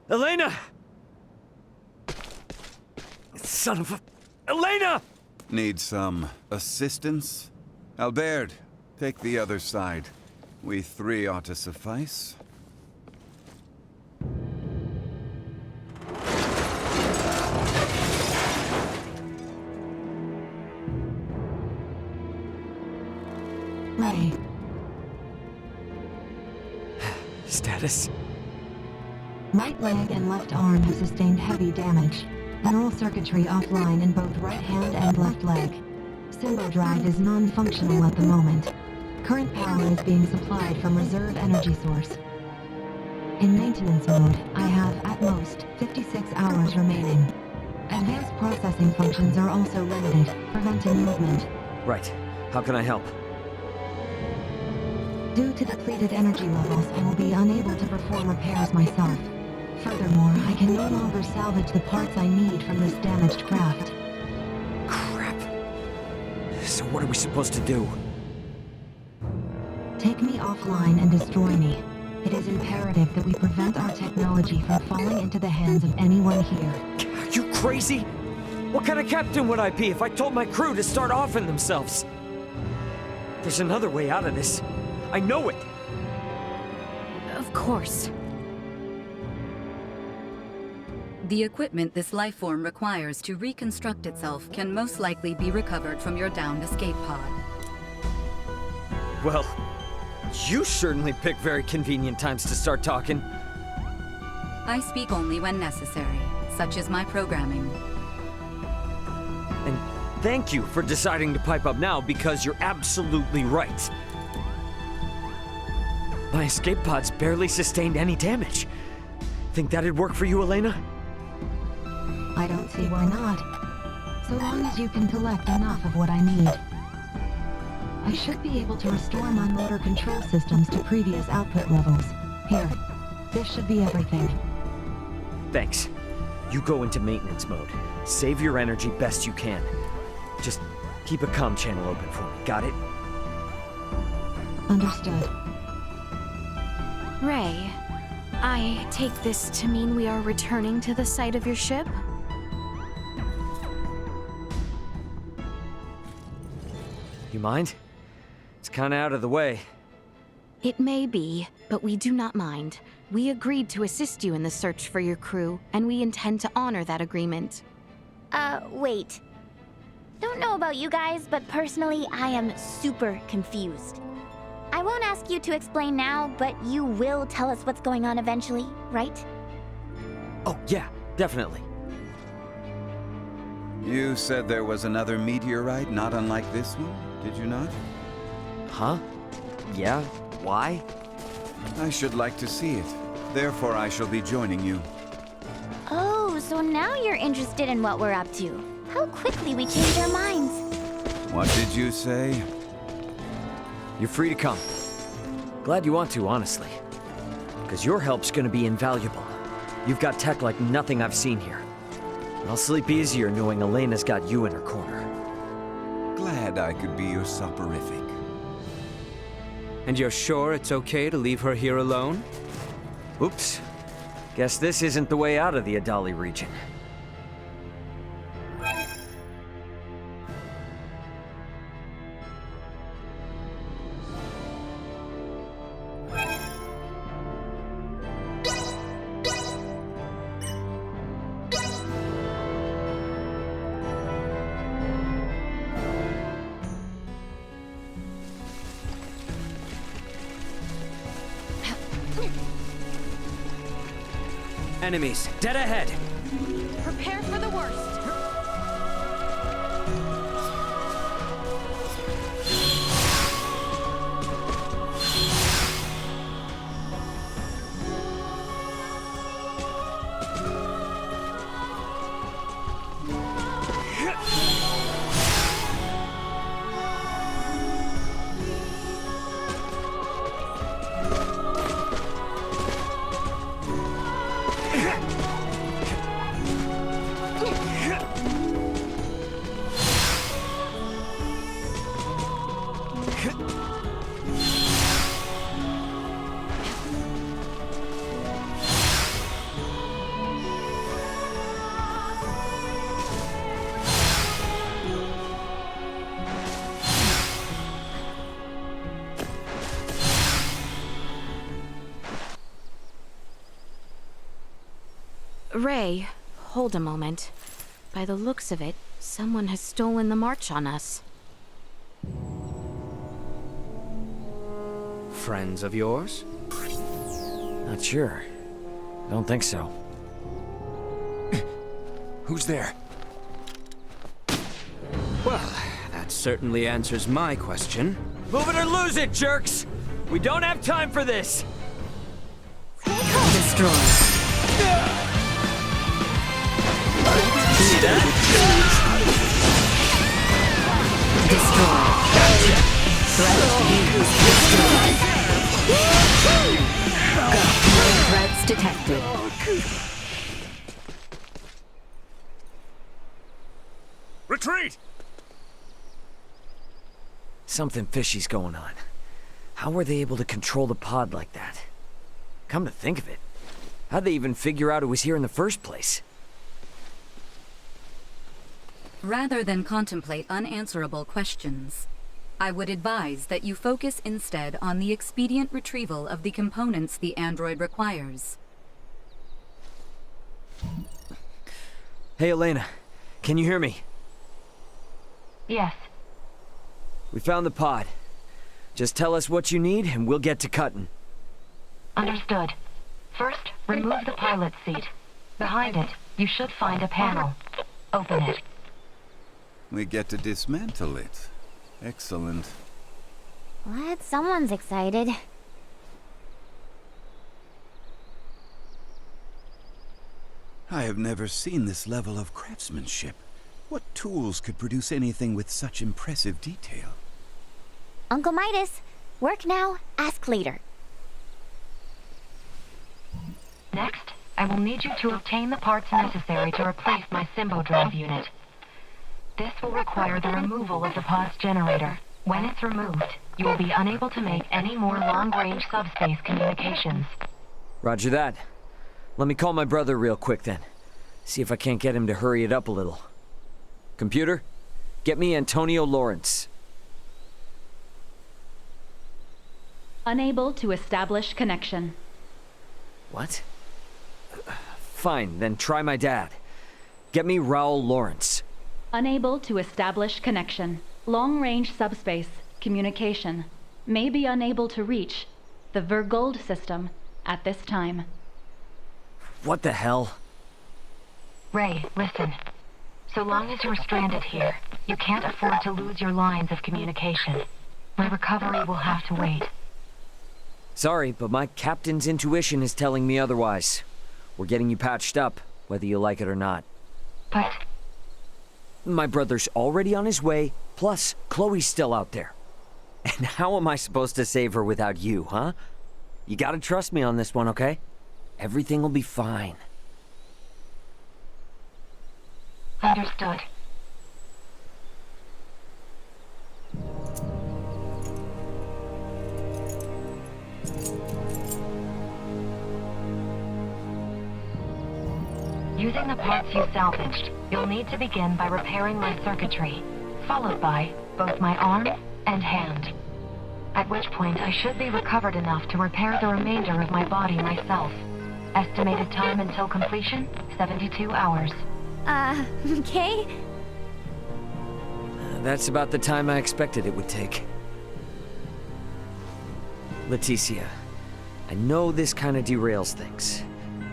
Elena! Son of a... Elena! Need some assistance? Albert, take the other side. We three ought to suffice. Ray. Status? Right leg and left arm have sustained heavy damage. Neural circuitry offline in both right hand and left leg. Symbo drive is non-functional at the moment. Current power is being supplied from reserve energy source. In maintenance mode, I have, at most, 56 hours remaining. Advanced processing functions are also limited, preventing movement. Right. How can I help? Due to depleted energy levels, I will be unable to perform repairs myself. Furthermore, I can no longer salvage the parts I need from this damaged craft. Crap. So what are we supposed to do? Take me offline and destroy me. It is imperative that we prevent our technology from falling into the hands of anyone here. Are you crazy? What kind of captain would I be if I told my crew to start offing themselves? There's another way out of this. I know it. Of course. The equipment this life form requires to reconstruct itself can most likely be recovered from your downed escape pod. Well, you certainly pick very convenient times to start talking. I speak only when necessary. Such is my programming. And thank you for deciding to pipe up now, because you're absolutely right. My escape pods barely sustained any damage. Think that'd work for you, Elena? I don't see why not. So long as you can collect enough of what I need. I should be able to restore my motor control systems to previous output levels. Here, this should be everything. Thanks. You go into maintenance mode. Save your energy best you can. Just keep a comm channel open for me, got it? Understood. Ray, I take this to mean we are returning to the site of your ship? You mind? It's kinda out of the way. It may be, but we do not mind. We agreed to assist you in the search for your crew, and we intend to honor that agreement. Wait. Don't know about you guys, but personally, I am super confused. I won't ask you to explain now, but you will tell us what's going on eventually, right? Oh, yeah, definitely. You said there was another meteorite not unlike this one, did you not? Huh? Yeah? Why? I should like to see it. Therefore, I shall be joining you. Oh, so now you're interested in what we're up to. How quickly we change our minds. What did you say? You're free to come. Glad you want to, honestly. Because your help's gonna be invaluable. You've got tech like nothing I've seen here. I'll sleep easier knowing Elena's got you in her corner. Glad I could be your soporific. And you're sure it's okay to leave her here alone? Oops. Guess this isn't the way out of the Adali region. Enemies, dead ahead! Prepare for the worst! Ray, hold a moment. By the looks of it, someone has stolen the march on us. Friends of yours? Not sure. Don't think so. Who's there? Well, that certainly answers my question. Move it or lose it, jerks! We don't have time for this! Destroy. See that? Destroy. Threats detected. Retreat! Something fishy's going on. How were they able to control the pod like that? Come to think of it, how'd they even figure out it was here in the first place? Rather than contemplate unanswerable questions, I would advise that you focus instead on the expedient retrieval of the components the android requires. Hey, Elena, can you hear me? Yes. We found the pod. Just tell us what you need and we'll get to cutting. Understood. First, remove the pilot's seat. Behind it, you should find a panel. Open it. We get to dismantle it. Excellent. What? Someone's excited. I have never seen this level of craftsmanship. What tools could produce anything with such impressive detail? Uncle Midas, work now, ask later. Next, I will need you to obtain the parts necessary to replace my Symbo drive unit. This will require the removal of the pod's generator. When it's removed, you will be unable to make any more long-range subspace communications. Roger that. Let me call my brother real quick then. See if I can't get him to hurry it up a little. Computer, get me Antonio Lawrence. Unable to establish connection. What? Fine, then try my dad. Get me Raul Lawrence. Unable to establish connection. Long-range subspace communication. May be unable to reach the Vergold system at this time. What the hell? Ray, listen. So long as you're stranded here, you can't afford to lose your lines of communication. My recovery will have to wait. Sorry, but my captain's intuition is telling me otherwise. We're getting you patched up, whether you like it or not. But... My brother's already on his way, plus Chloe's still out there. And how am I supposed to save her without you, huh? You gotta trust me on this one, okay? Everything will be fine. Understood. Using the parts you salvaged, you'll need to begin by repairing my circuitry, followed by both my arm and hand. At which point I should be recovered enough to repair the remainder of my body myself. Estimated time until completion, 72 hours. Okay? That's about the time I expected it would take. Leticia, I know this kind of derails things,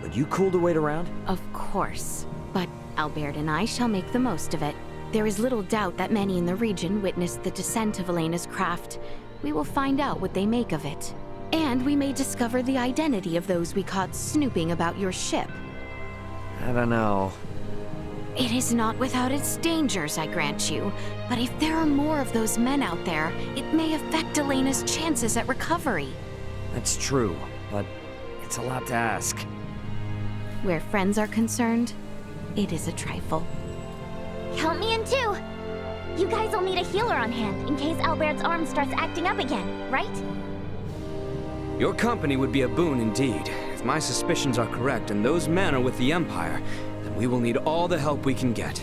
but you cool to wait around? Of course. But Albert and I shall make the most of it. There is little doubt that many in the region witnessed the descent of Elena's craft. We will find out what they make of it. And we may discover the identity of those we caught snooping about your ship. I don't know. It is not without its dangers, I grant you. But if there are more of those men out there, it may affect Elena's chances at recovery. That's true, but it's a lot to ask. Where friends are concerned, it is a trifle. Count me in too! You guys will need a healer on hand in case Albert's arm starts acting up again, right? Your company would be a boon indeed. If my suspicions are correct and those men are with the Empire, then we will need all the help we can get.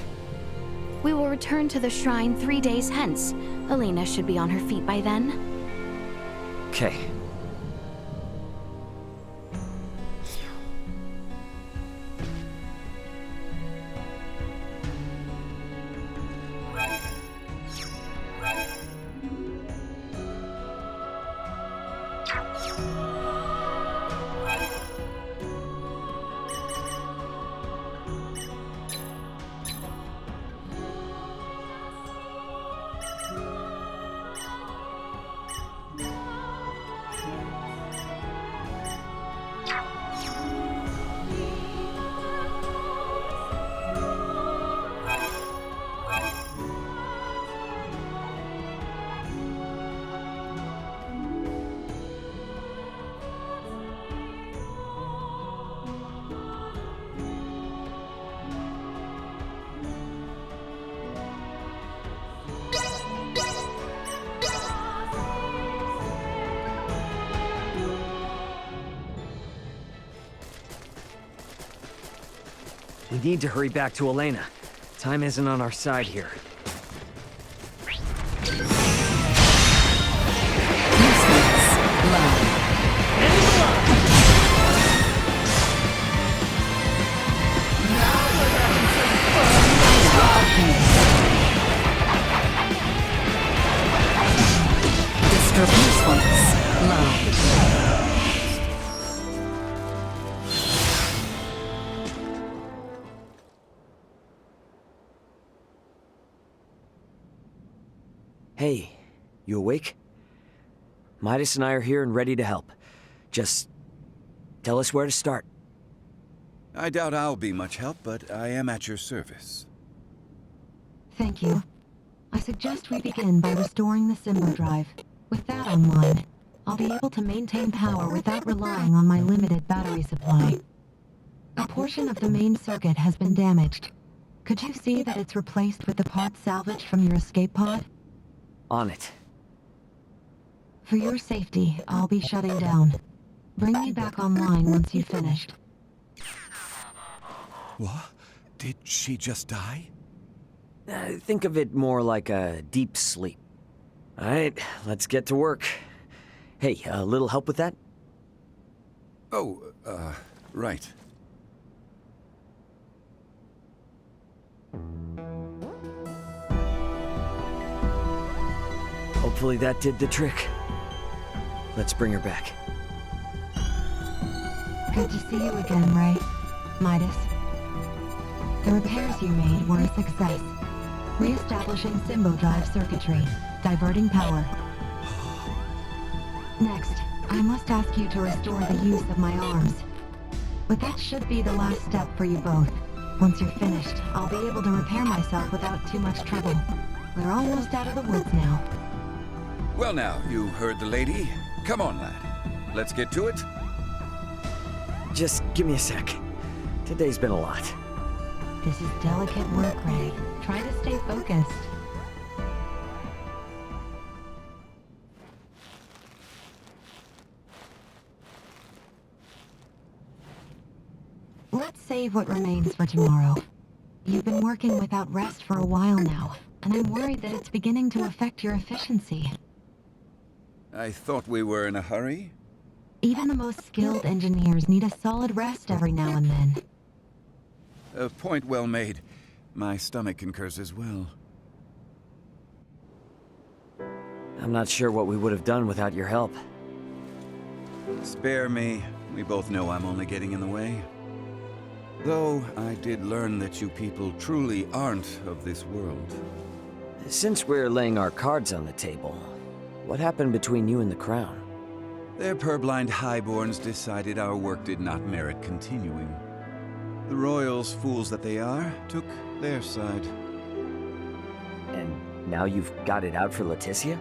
We will return to the shrine 3 days hence. Elena should be on her feet by then. Okay. We need to hurry back to Elena. Time isn't on our side here. Hey, you awake? Midas and I are here and ready to help. Just tell us where to start. I doubt I'll be much help, but I am at your service. Thank you. I suggest we begin by restoring the Symbo drive. With that online, I'll be able to maintain power without relying on my limited battery supply. A portion of the main circuit has been damaged. Could you see that it's replaced with the parts salvaged from your escape pod? On it. For your safety, I'll be shutting down. Bring me back online once you've finished. What? Did she just die? Think of it more like a deep sleep. Alright, let's get to work. Hey, a little help with that? Oh, right. Hopefully that did the trick. Let's bring her back. Good to see you again, Ray. Midas. The repairs you made were a success. Re-establishing Symbo drive circuitry, diverting power. Next, I must ask you to restore the use of my arms. But that should be the last step for you both. Once you're finished, I'll be able to repair myself without too much trouble. We're almost out of the woods now. Well now, you heard the lady. Come on, lad. Let's get to it. Just give me a sec. Today's been a lot. This is delicate work, Ray. Try to stay focused. Let's save what remains for tomorrow. You've been working without rest for a while now, and I'm worried that it's beginning to affect your efficiency. I thought we were in a hurry. Even the most skilled engineers need a solid rest every now and then. A point well made. My stomach concurs as well. I'm not sure what we would have done without your help. Spare me. We both know I'm only getting in the way. Though, I did learn that you people truly aren't of this world. Since we're laying our cards on the table, what happened between you and the Crown? Their purblind highborns decided our work did not merit continuing. The royals, fools that they are, took their side. And now you've got it out for Leticia?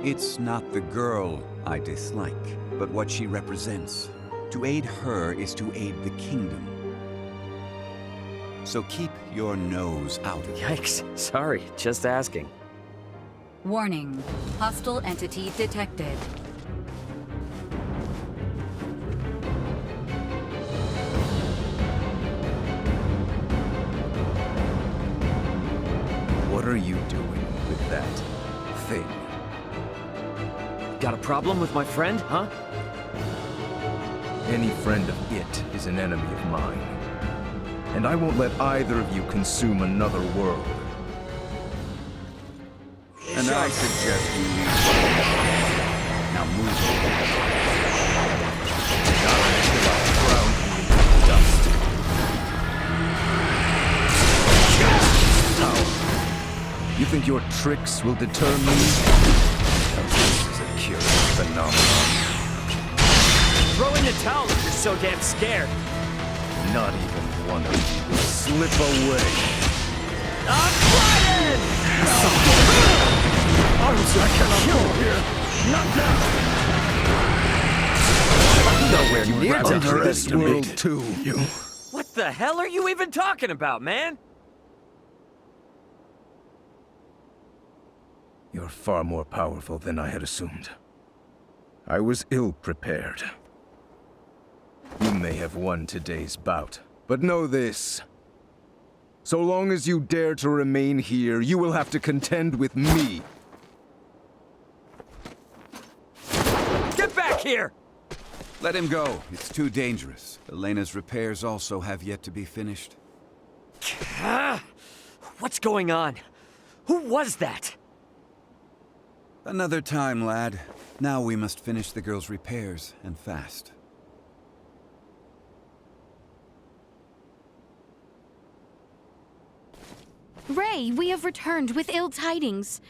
It's not the girl I dislike, but what she represents. To aid her is to aid the kingdom. So keep your nose out of it. Yikes. Sorry, just asking. Warning. Hostile entity detected. What are you doing with that thing? Got a problem with my friend, huh? Any friend of it is an enemy of mine. And I won't let either of you consume another world. And I suggest you leave. Now move Not until I ground you into dust. How? You think your tricks will deter me? Now this is a curious phenomenon. Throw in the towel if you're so damn scared. Not even one of you will slip away. I'm flying! I cannot go here. Not now. Nowhere near to Under this world too. You. What the hell are you even talking about, man? You're far more powerful than I had assumed. I was ill prepared. You may have won today's bout, But know this. So long as you dare to remain here, you will have to contend with me. Get back here! Let him go. It's too dangerous. Elena's repairs also have yet to be finished. What's going on? Who was that? Another time, lad. Now we must finish the girl's repairs, and fast. Ray, we have returned with ill tidings.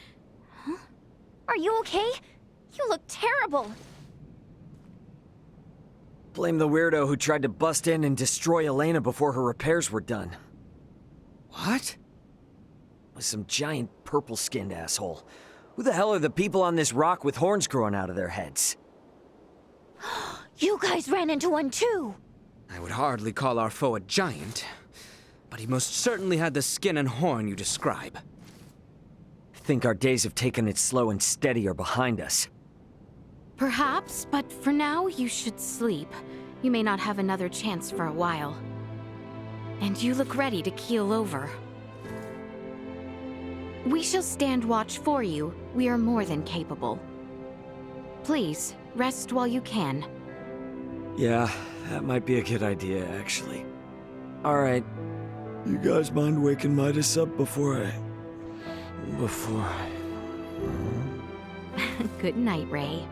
Huh? Are you okay? You look terrible. Blame the weirdo who tried to bust in and destroy Elena before her repairs were done. What? It was some giant purple-skinned asshole. Who the hell are the people on this rock with horns growing out of their heads? You guys ran into one too! I would hardly call our foe a giant, but he most certainly had the skin and horn you describe. I think our days of taking it slow and steady are behind us. Perhaps, but for now, you should sleep. You may not have another chance for a while. And you look ready to keel over. We shall stand watch for you. We are more than capable. Please, rest while you can. Yeah, that might be a good idea, actually. Alright. You guys mind waking Midas up before I... Good night, Ray.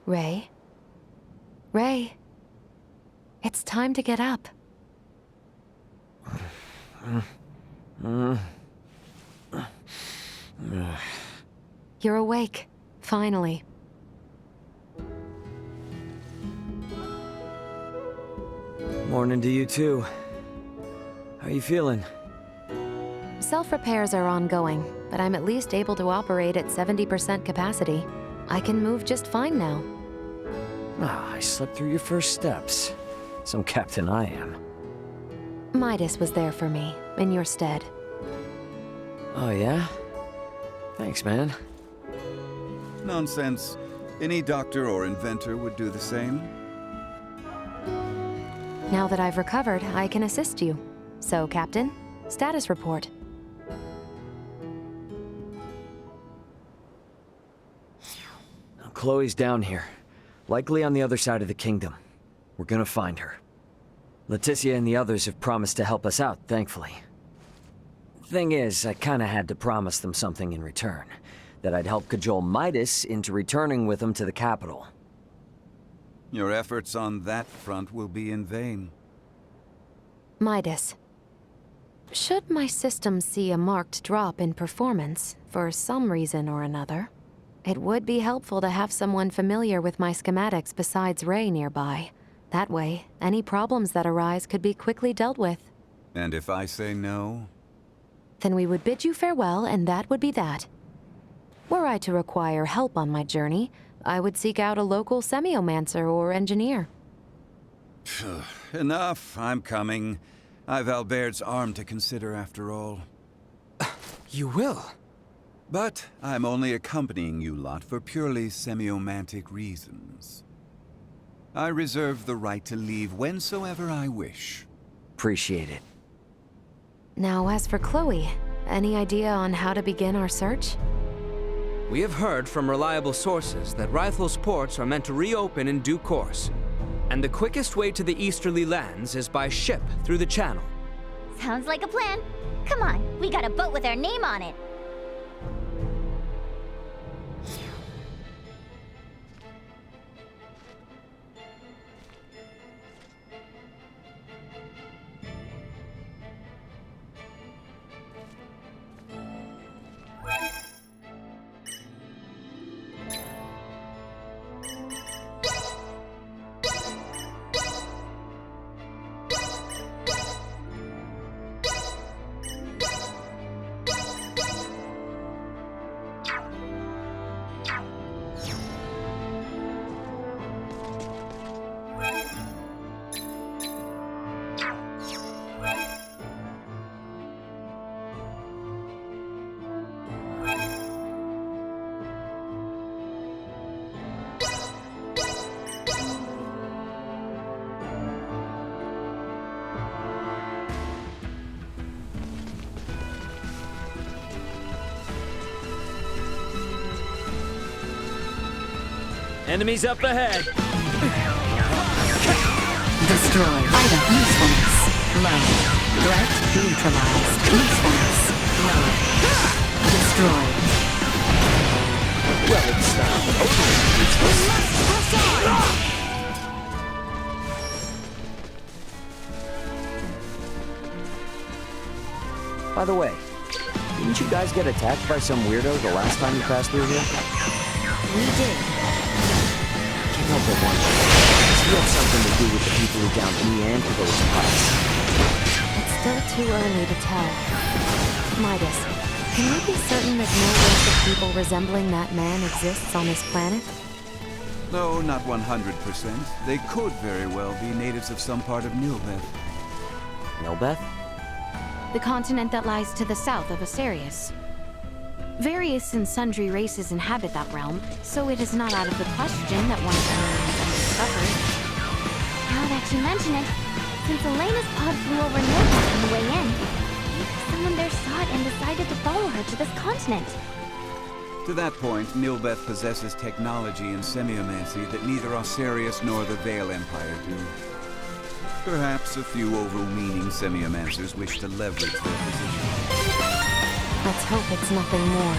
Ray? Ray? It's time to get up. You're awake, finally. Morning to you too. How you feeling? Self-repairs are ongoing, but I'm at least able to operate at 70% capacity. I can move just fine now. Ah, I slept through your first steps. Some captain I am. Midas was there for me, in your stead. Oh yeah? Thanks, man. Nonsense. Any doctor or inventor would do the same. Now that I've recovered, I can assist you. So, Captain, status report. Chloe's down here. Likely on the other side of the kingdom. We're gonna find her. Leticia and the others have promised to help us out, thankfully. Thing is, I kinda had to promise them something in return. That I'd help cajole Midas into returning with them to the capital. Your efforts on that front will be in vain. Midas. Should my system see a marked drop in performance, for some reason or another, it would be helpful to have someone familiar with my schematics besides Ray nearby. That way, any problems that arise could be quickly dealt with. And if I say no? Then we would bid you farewell, and that would be that. Were I to require help on my journey, I would seek out a local semiomancer or engineer. Enough, I'm coming. I've Albert's arm to consider after all. You will? But I'm only accompanying you lot for purely semiomantic reasons. I reserve the right to leave whensoever I wish. Appreciate it. Now, as for Chloe, any idea on how to begin our search? We have heard from reliable sources that Rythel's ports are meant to reopen in due course. And the quickest way to the easterly lands is by ship through the channel. Sounds like a plan. Come on, we got a boat with our name on it. Enemies up ahead. Destroyed. Item usefulness. Low. Threat neutralized. Usefulness. Low. Destroyed. Well, it's By the way, didn't you guys get attacked by some weirdo the last time you passed through here? We did. Can't help but wonder. Does he have something to do with the people who downed me and those pipes? It's still too early to tell. Midas, can we be certain that no race of people resembling that man exists on this planet? No, not 100%. They could very well be natives of some part of Nilbeth. Nilbeth? The continent that lies to the south of Asarius. Various and sundry races inhabit that realm, so it is not out of the question that one of them remains undiscovered. Now that you mention it, since Elena's pod flew over Nilbeth on the way in, maybe someone there saw it and decided to follow her to this continent. To that point, Nilbeth possesses technology and semiomancy that neither Asarius nor the Vale Empire do. Perhaps a few overweening semiomancers wish to leverage their position. Let's hope it's nothing more.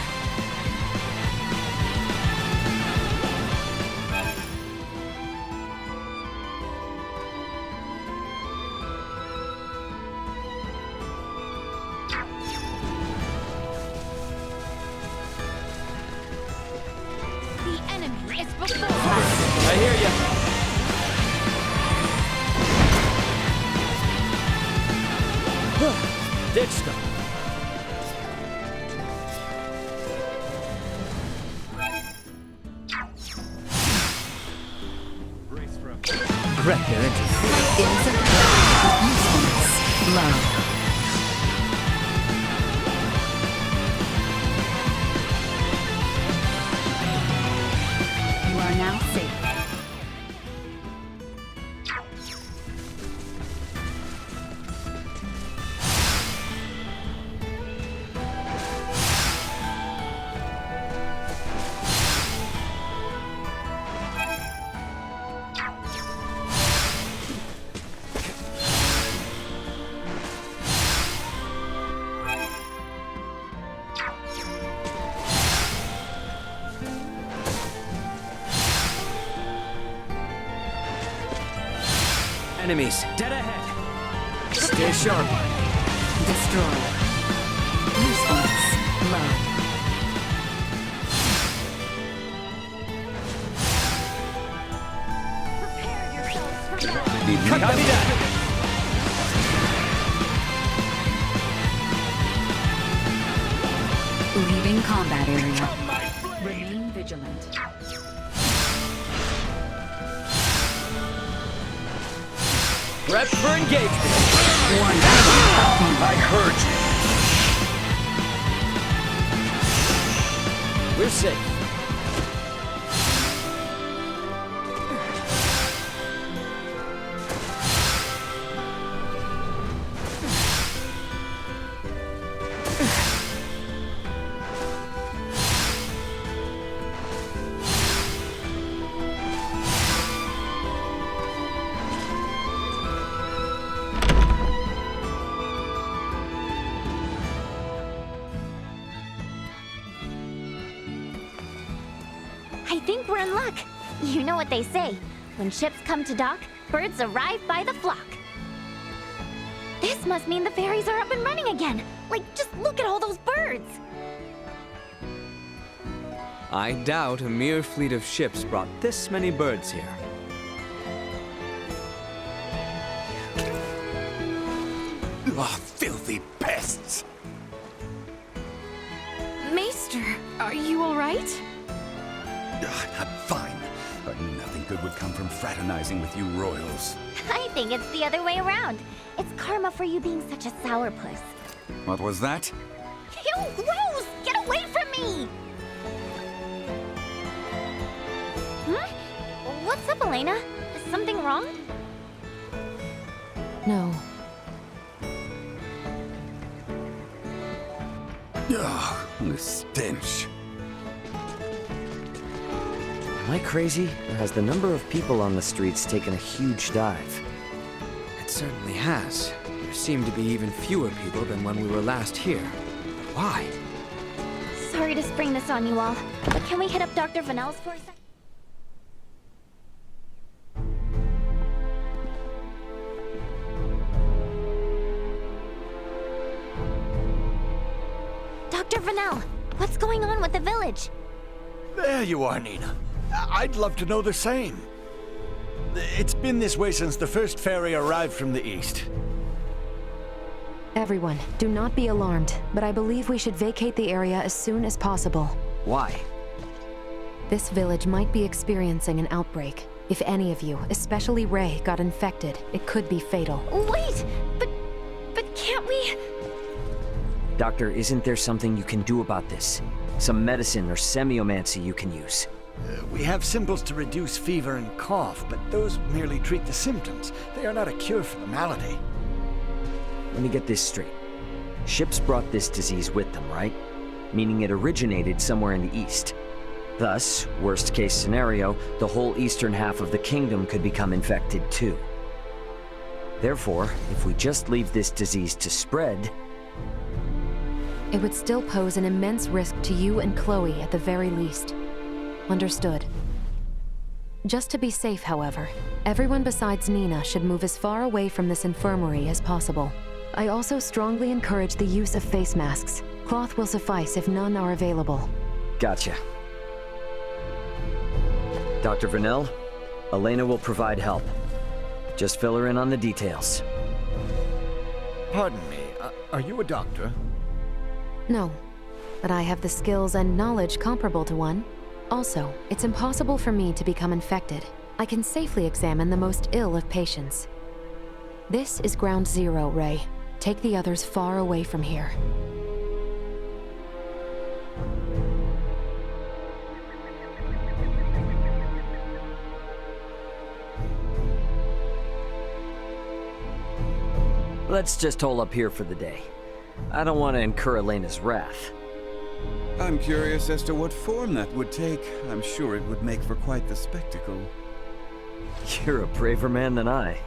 The enemy is before us! I hear ya. Ditch them. Correct their entry. Usefulness. Low. You are now safe. Enemies, dead ahead. Stay sharp. Destroyed. Usefulness. Low. Copy that. Leaving combat area. Remain vigilant. Prep for engagement. Warning. I heard you. We're safe. I think we're in luck. You know what they say. When ships come to dock, birds arrive by the flock. This must mean the ferries are up and running again. Like, just look at all those birds. I doubt a mere fleet of ships brought this many birds here. Ah, filthy pests! Maester, are you all right? I'm fine, but nothing good would come from fraternizing with you royals. I think it's the other way around. It's karma for you being such a sourpuss. What was that? Ew, gross! Get away from me! What's up, Elena? Is something wrong? No. Ugh, the stench. Am I crazy, or has the number of people on the streets taken a huge dive? It certainly has. There seem to be even fewer people than when we were last here. But why? Sorry to spring this on you all, but can we hit up Dr. Vanel's for a sec? Dr. Vanel, what's going on with the village? There you are, Nina. I'd love to know the same. It's been this way since the first ferry arrived from the east. Everyone, do not be alarmed, but I believe we should vacate the area as soon as possible. Why? This village might be experiencing an outbreak. If any of you, especially Ray, got infected, it could be fatal. Wait! But can't we... Doctor, isn't there something you can do about this? Some medicine or semiomancy you can use? We have symbols to reduce fever and cough, but those merely treat the symptoms. They are not a cure for the malady. Let me get this straight. Ships brought this disease with them, right? Meaning it originated somewhere in the east. Thus, worst case scenario, the whole eastern half of the kingdom could become infected too. Therefore, if we just leave this disease to spread... It would still pose an immense risk to you and Chloe at the very least. Understood. Just to be safe, however, everyone besides Nina should move as far away from this infirmary as possible. I also strongly encourage the use of face masks. Cloth will suffice if none are available. Gotcha. Dr. Vanel, Elena will provide help. Just fill her in on the details. Pardon me, are you a doctor? No, but I have the skills and knowledge comparable to one. Also, it's impossible for me to become infected. I can safely examine the most ill of patients. This is Ground Zero, Ray. Take the others far away from here. Let's just hole up here for the day. I don't want to incur Elena's wrath. I'm curious as to what form that would take. I'm sure it would make for quite the spectacle. You're a braver man than I.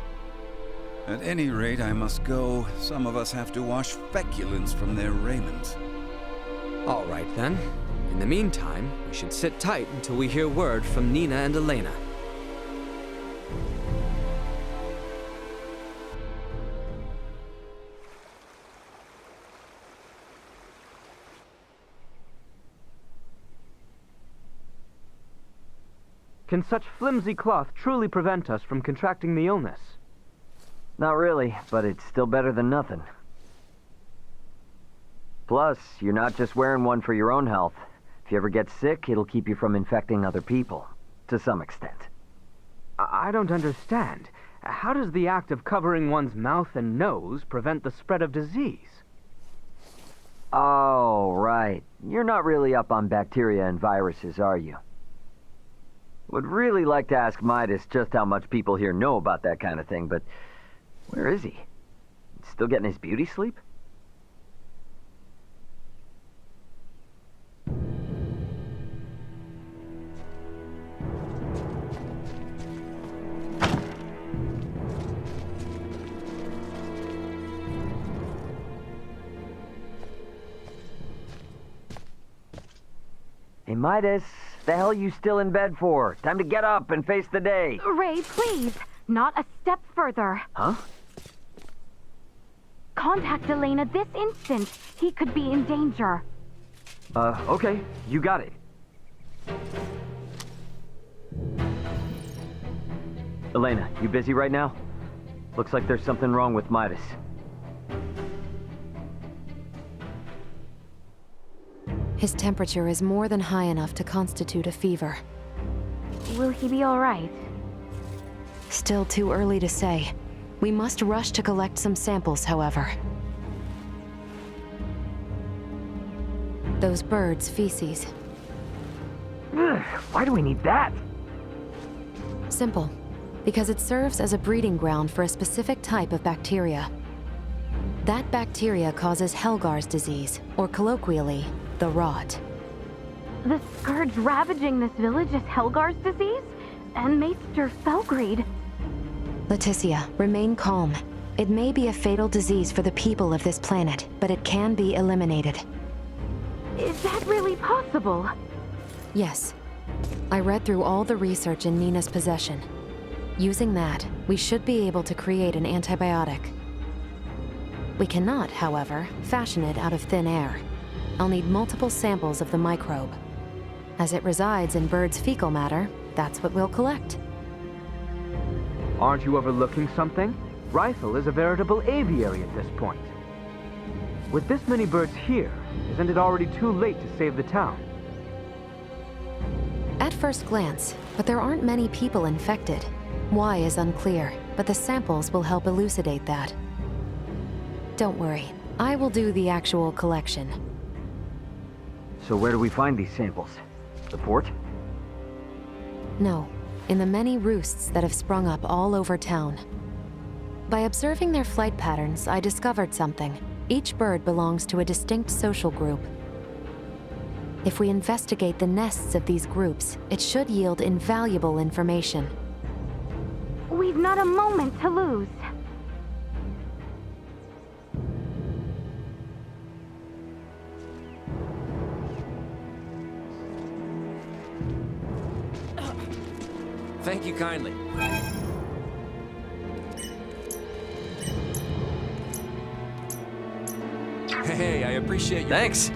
At any rate, I must go. Some of us have to wash feculence from their raiment. All right, then. In the meantime, we should sit tight until we hear word from Nina and Elena. Can such flimsy cloth truly prevent us from contracting the illness? Not really, but it's still better than nothing. Plus, you're not just wearing one for your own health. If you ever get sick, it'll keep you from infecting other people, to some extent. I don't understand. How does the act of covering one's mouth and nose prevent the spread of disease? Oh, right. You're not really up on bacteria and viruses, are you? Would really like to ask Midas just how much people here know about that kind of thing, but where is he? Still getting his beauty sleep? Hey, Midas, the hell you still in bed for? Time to get up and face the day. Ray, please, not a step further. Huh? Contact Elena this instant. He could be in danger. Okay, you got it. Elena, you busy right now? Looks like there's something wrong with Midas. His temperature is more than high enough to constitute a fever. Will he be all right? Still too early to say. We must rush to collect some samples, however. Those birds' feces. Ugh, why do we need that? Simple. Because it serves as a breeding ground for a specific type of bacteria. That bacteria causes Helgar's disease, or colloquially, the rot. The scourge ravaging this village is Helgar's disease? And Maester Felgreed. Leticia, remain calm. It may be a fatal disease for the people of this planet, but it can be eliminated. Is that really possible? Yes. I read through all the research in Nina's possession. Using that, we should be able to create an antibiotic. We cannot, however, fashion it out of thin air. I'll need multiple samples of the microbe. As it resides in birds' fecal matter, that's what we'll collect. Aren't you overlooking something? Rifle is a veritable aviary at this point. With this many birds here, isn't it already too late to save the town? At first glance, but there aren't many people infected. Why is unclear, but the samples will help elucidate that. Don't worry, I will do the actual collection. So where do we find these samples? The fort? No, in the many roosts that have sprung up all over town. By observing their flight patterns, I discovered something. Each bird belongs to a distinct social group. If we investigate the nests of these groups, it should yield invaluable information. We've not a moment to lose. Thank you kindly. Hey, I appreciate your... Thanks.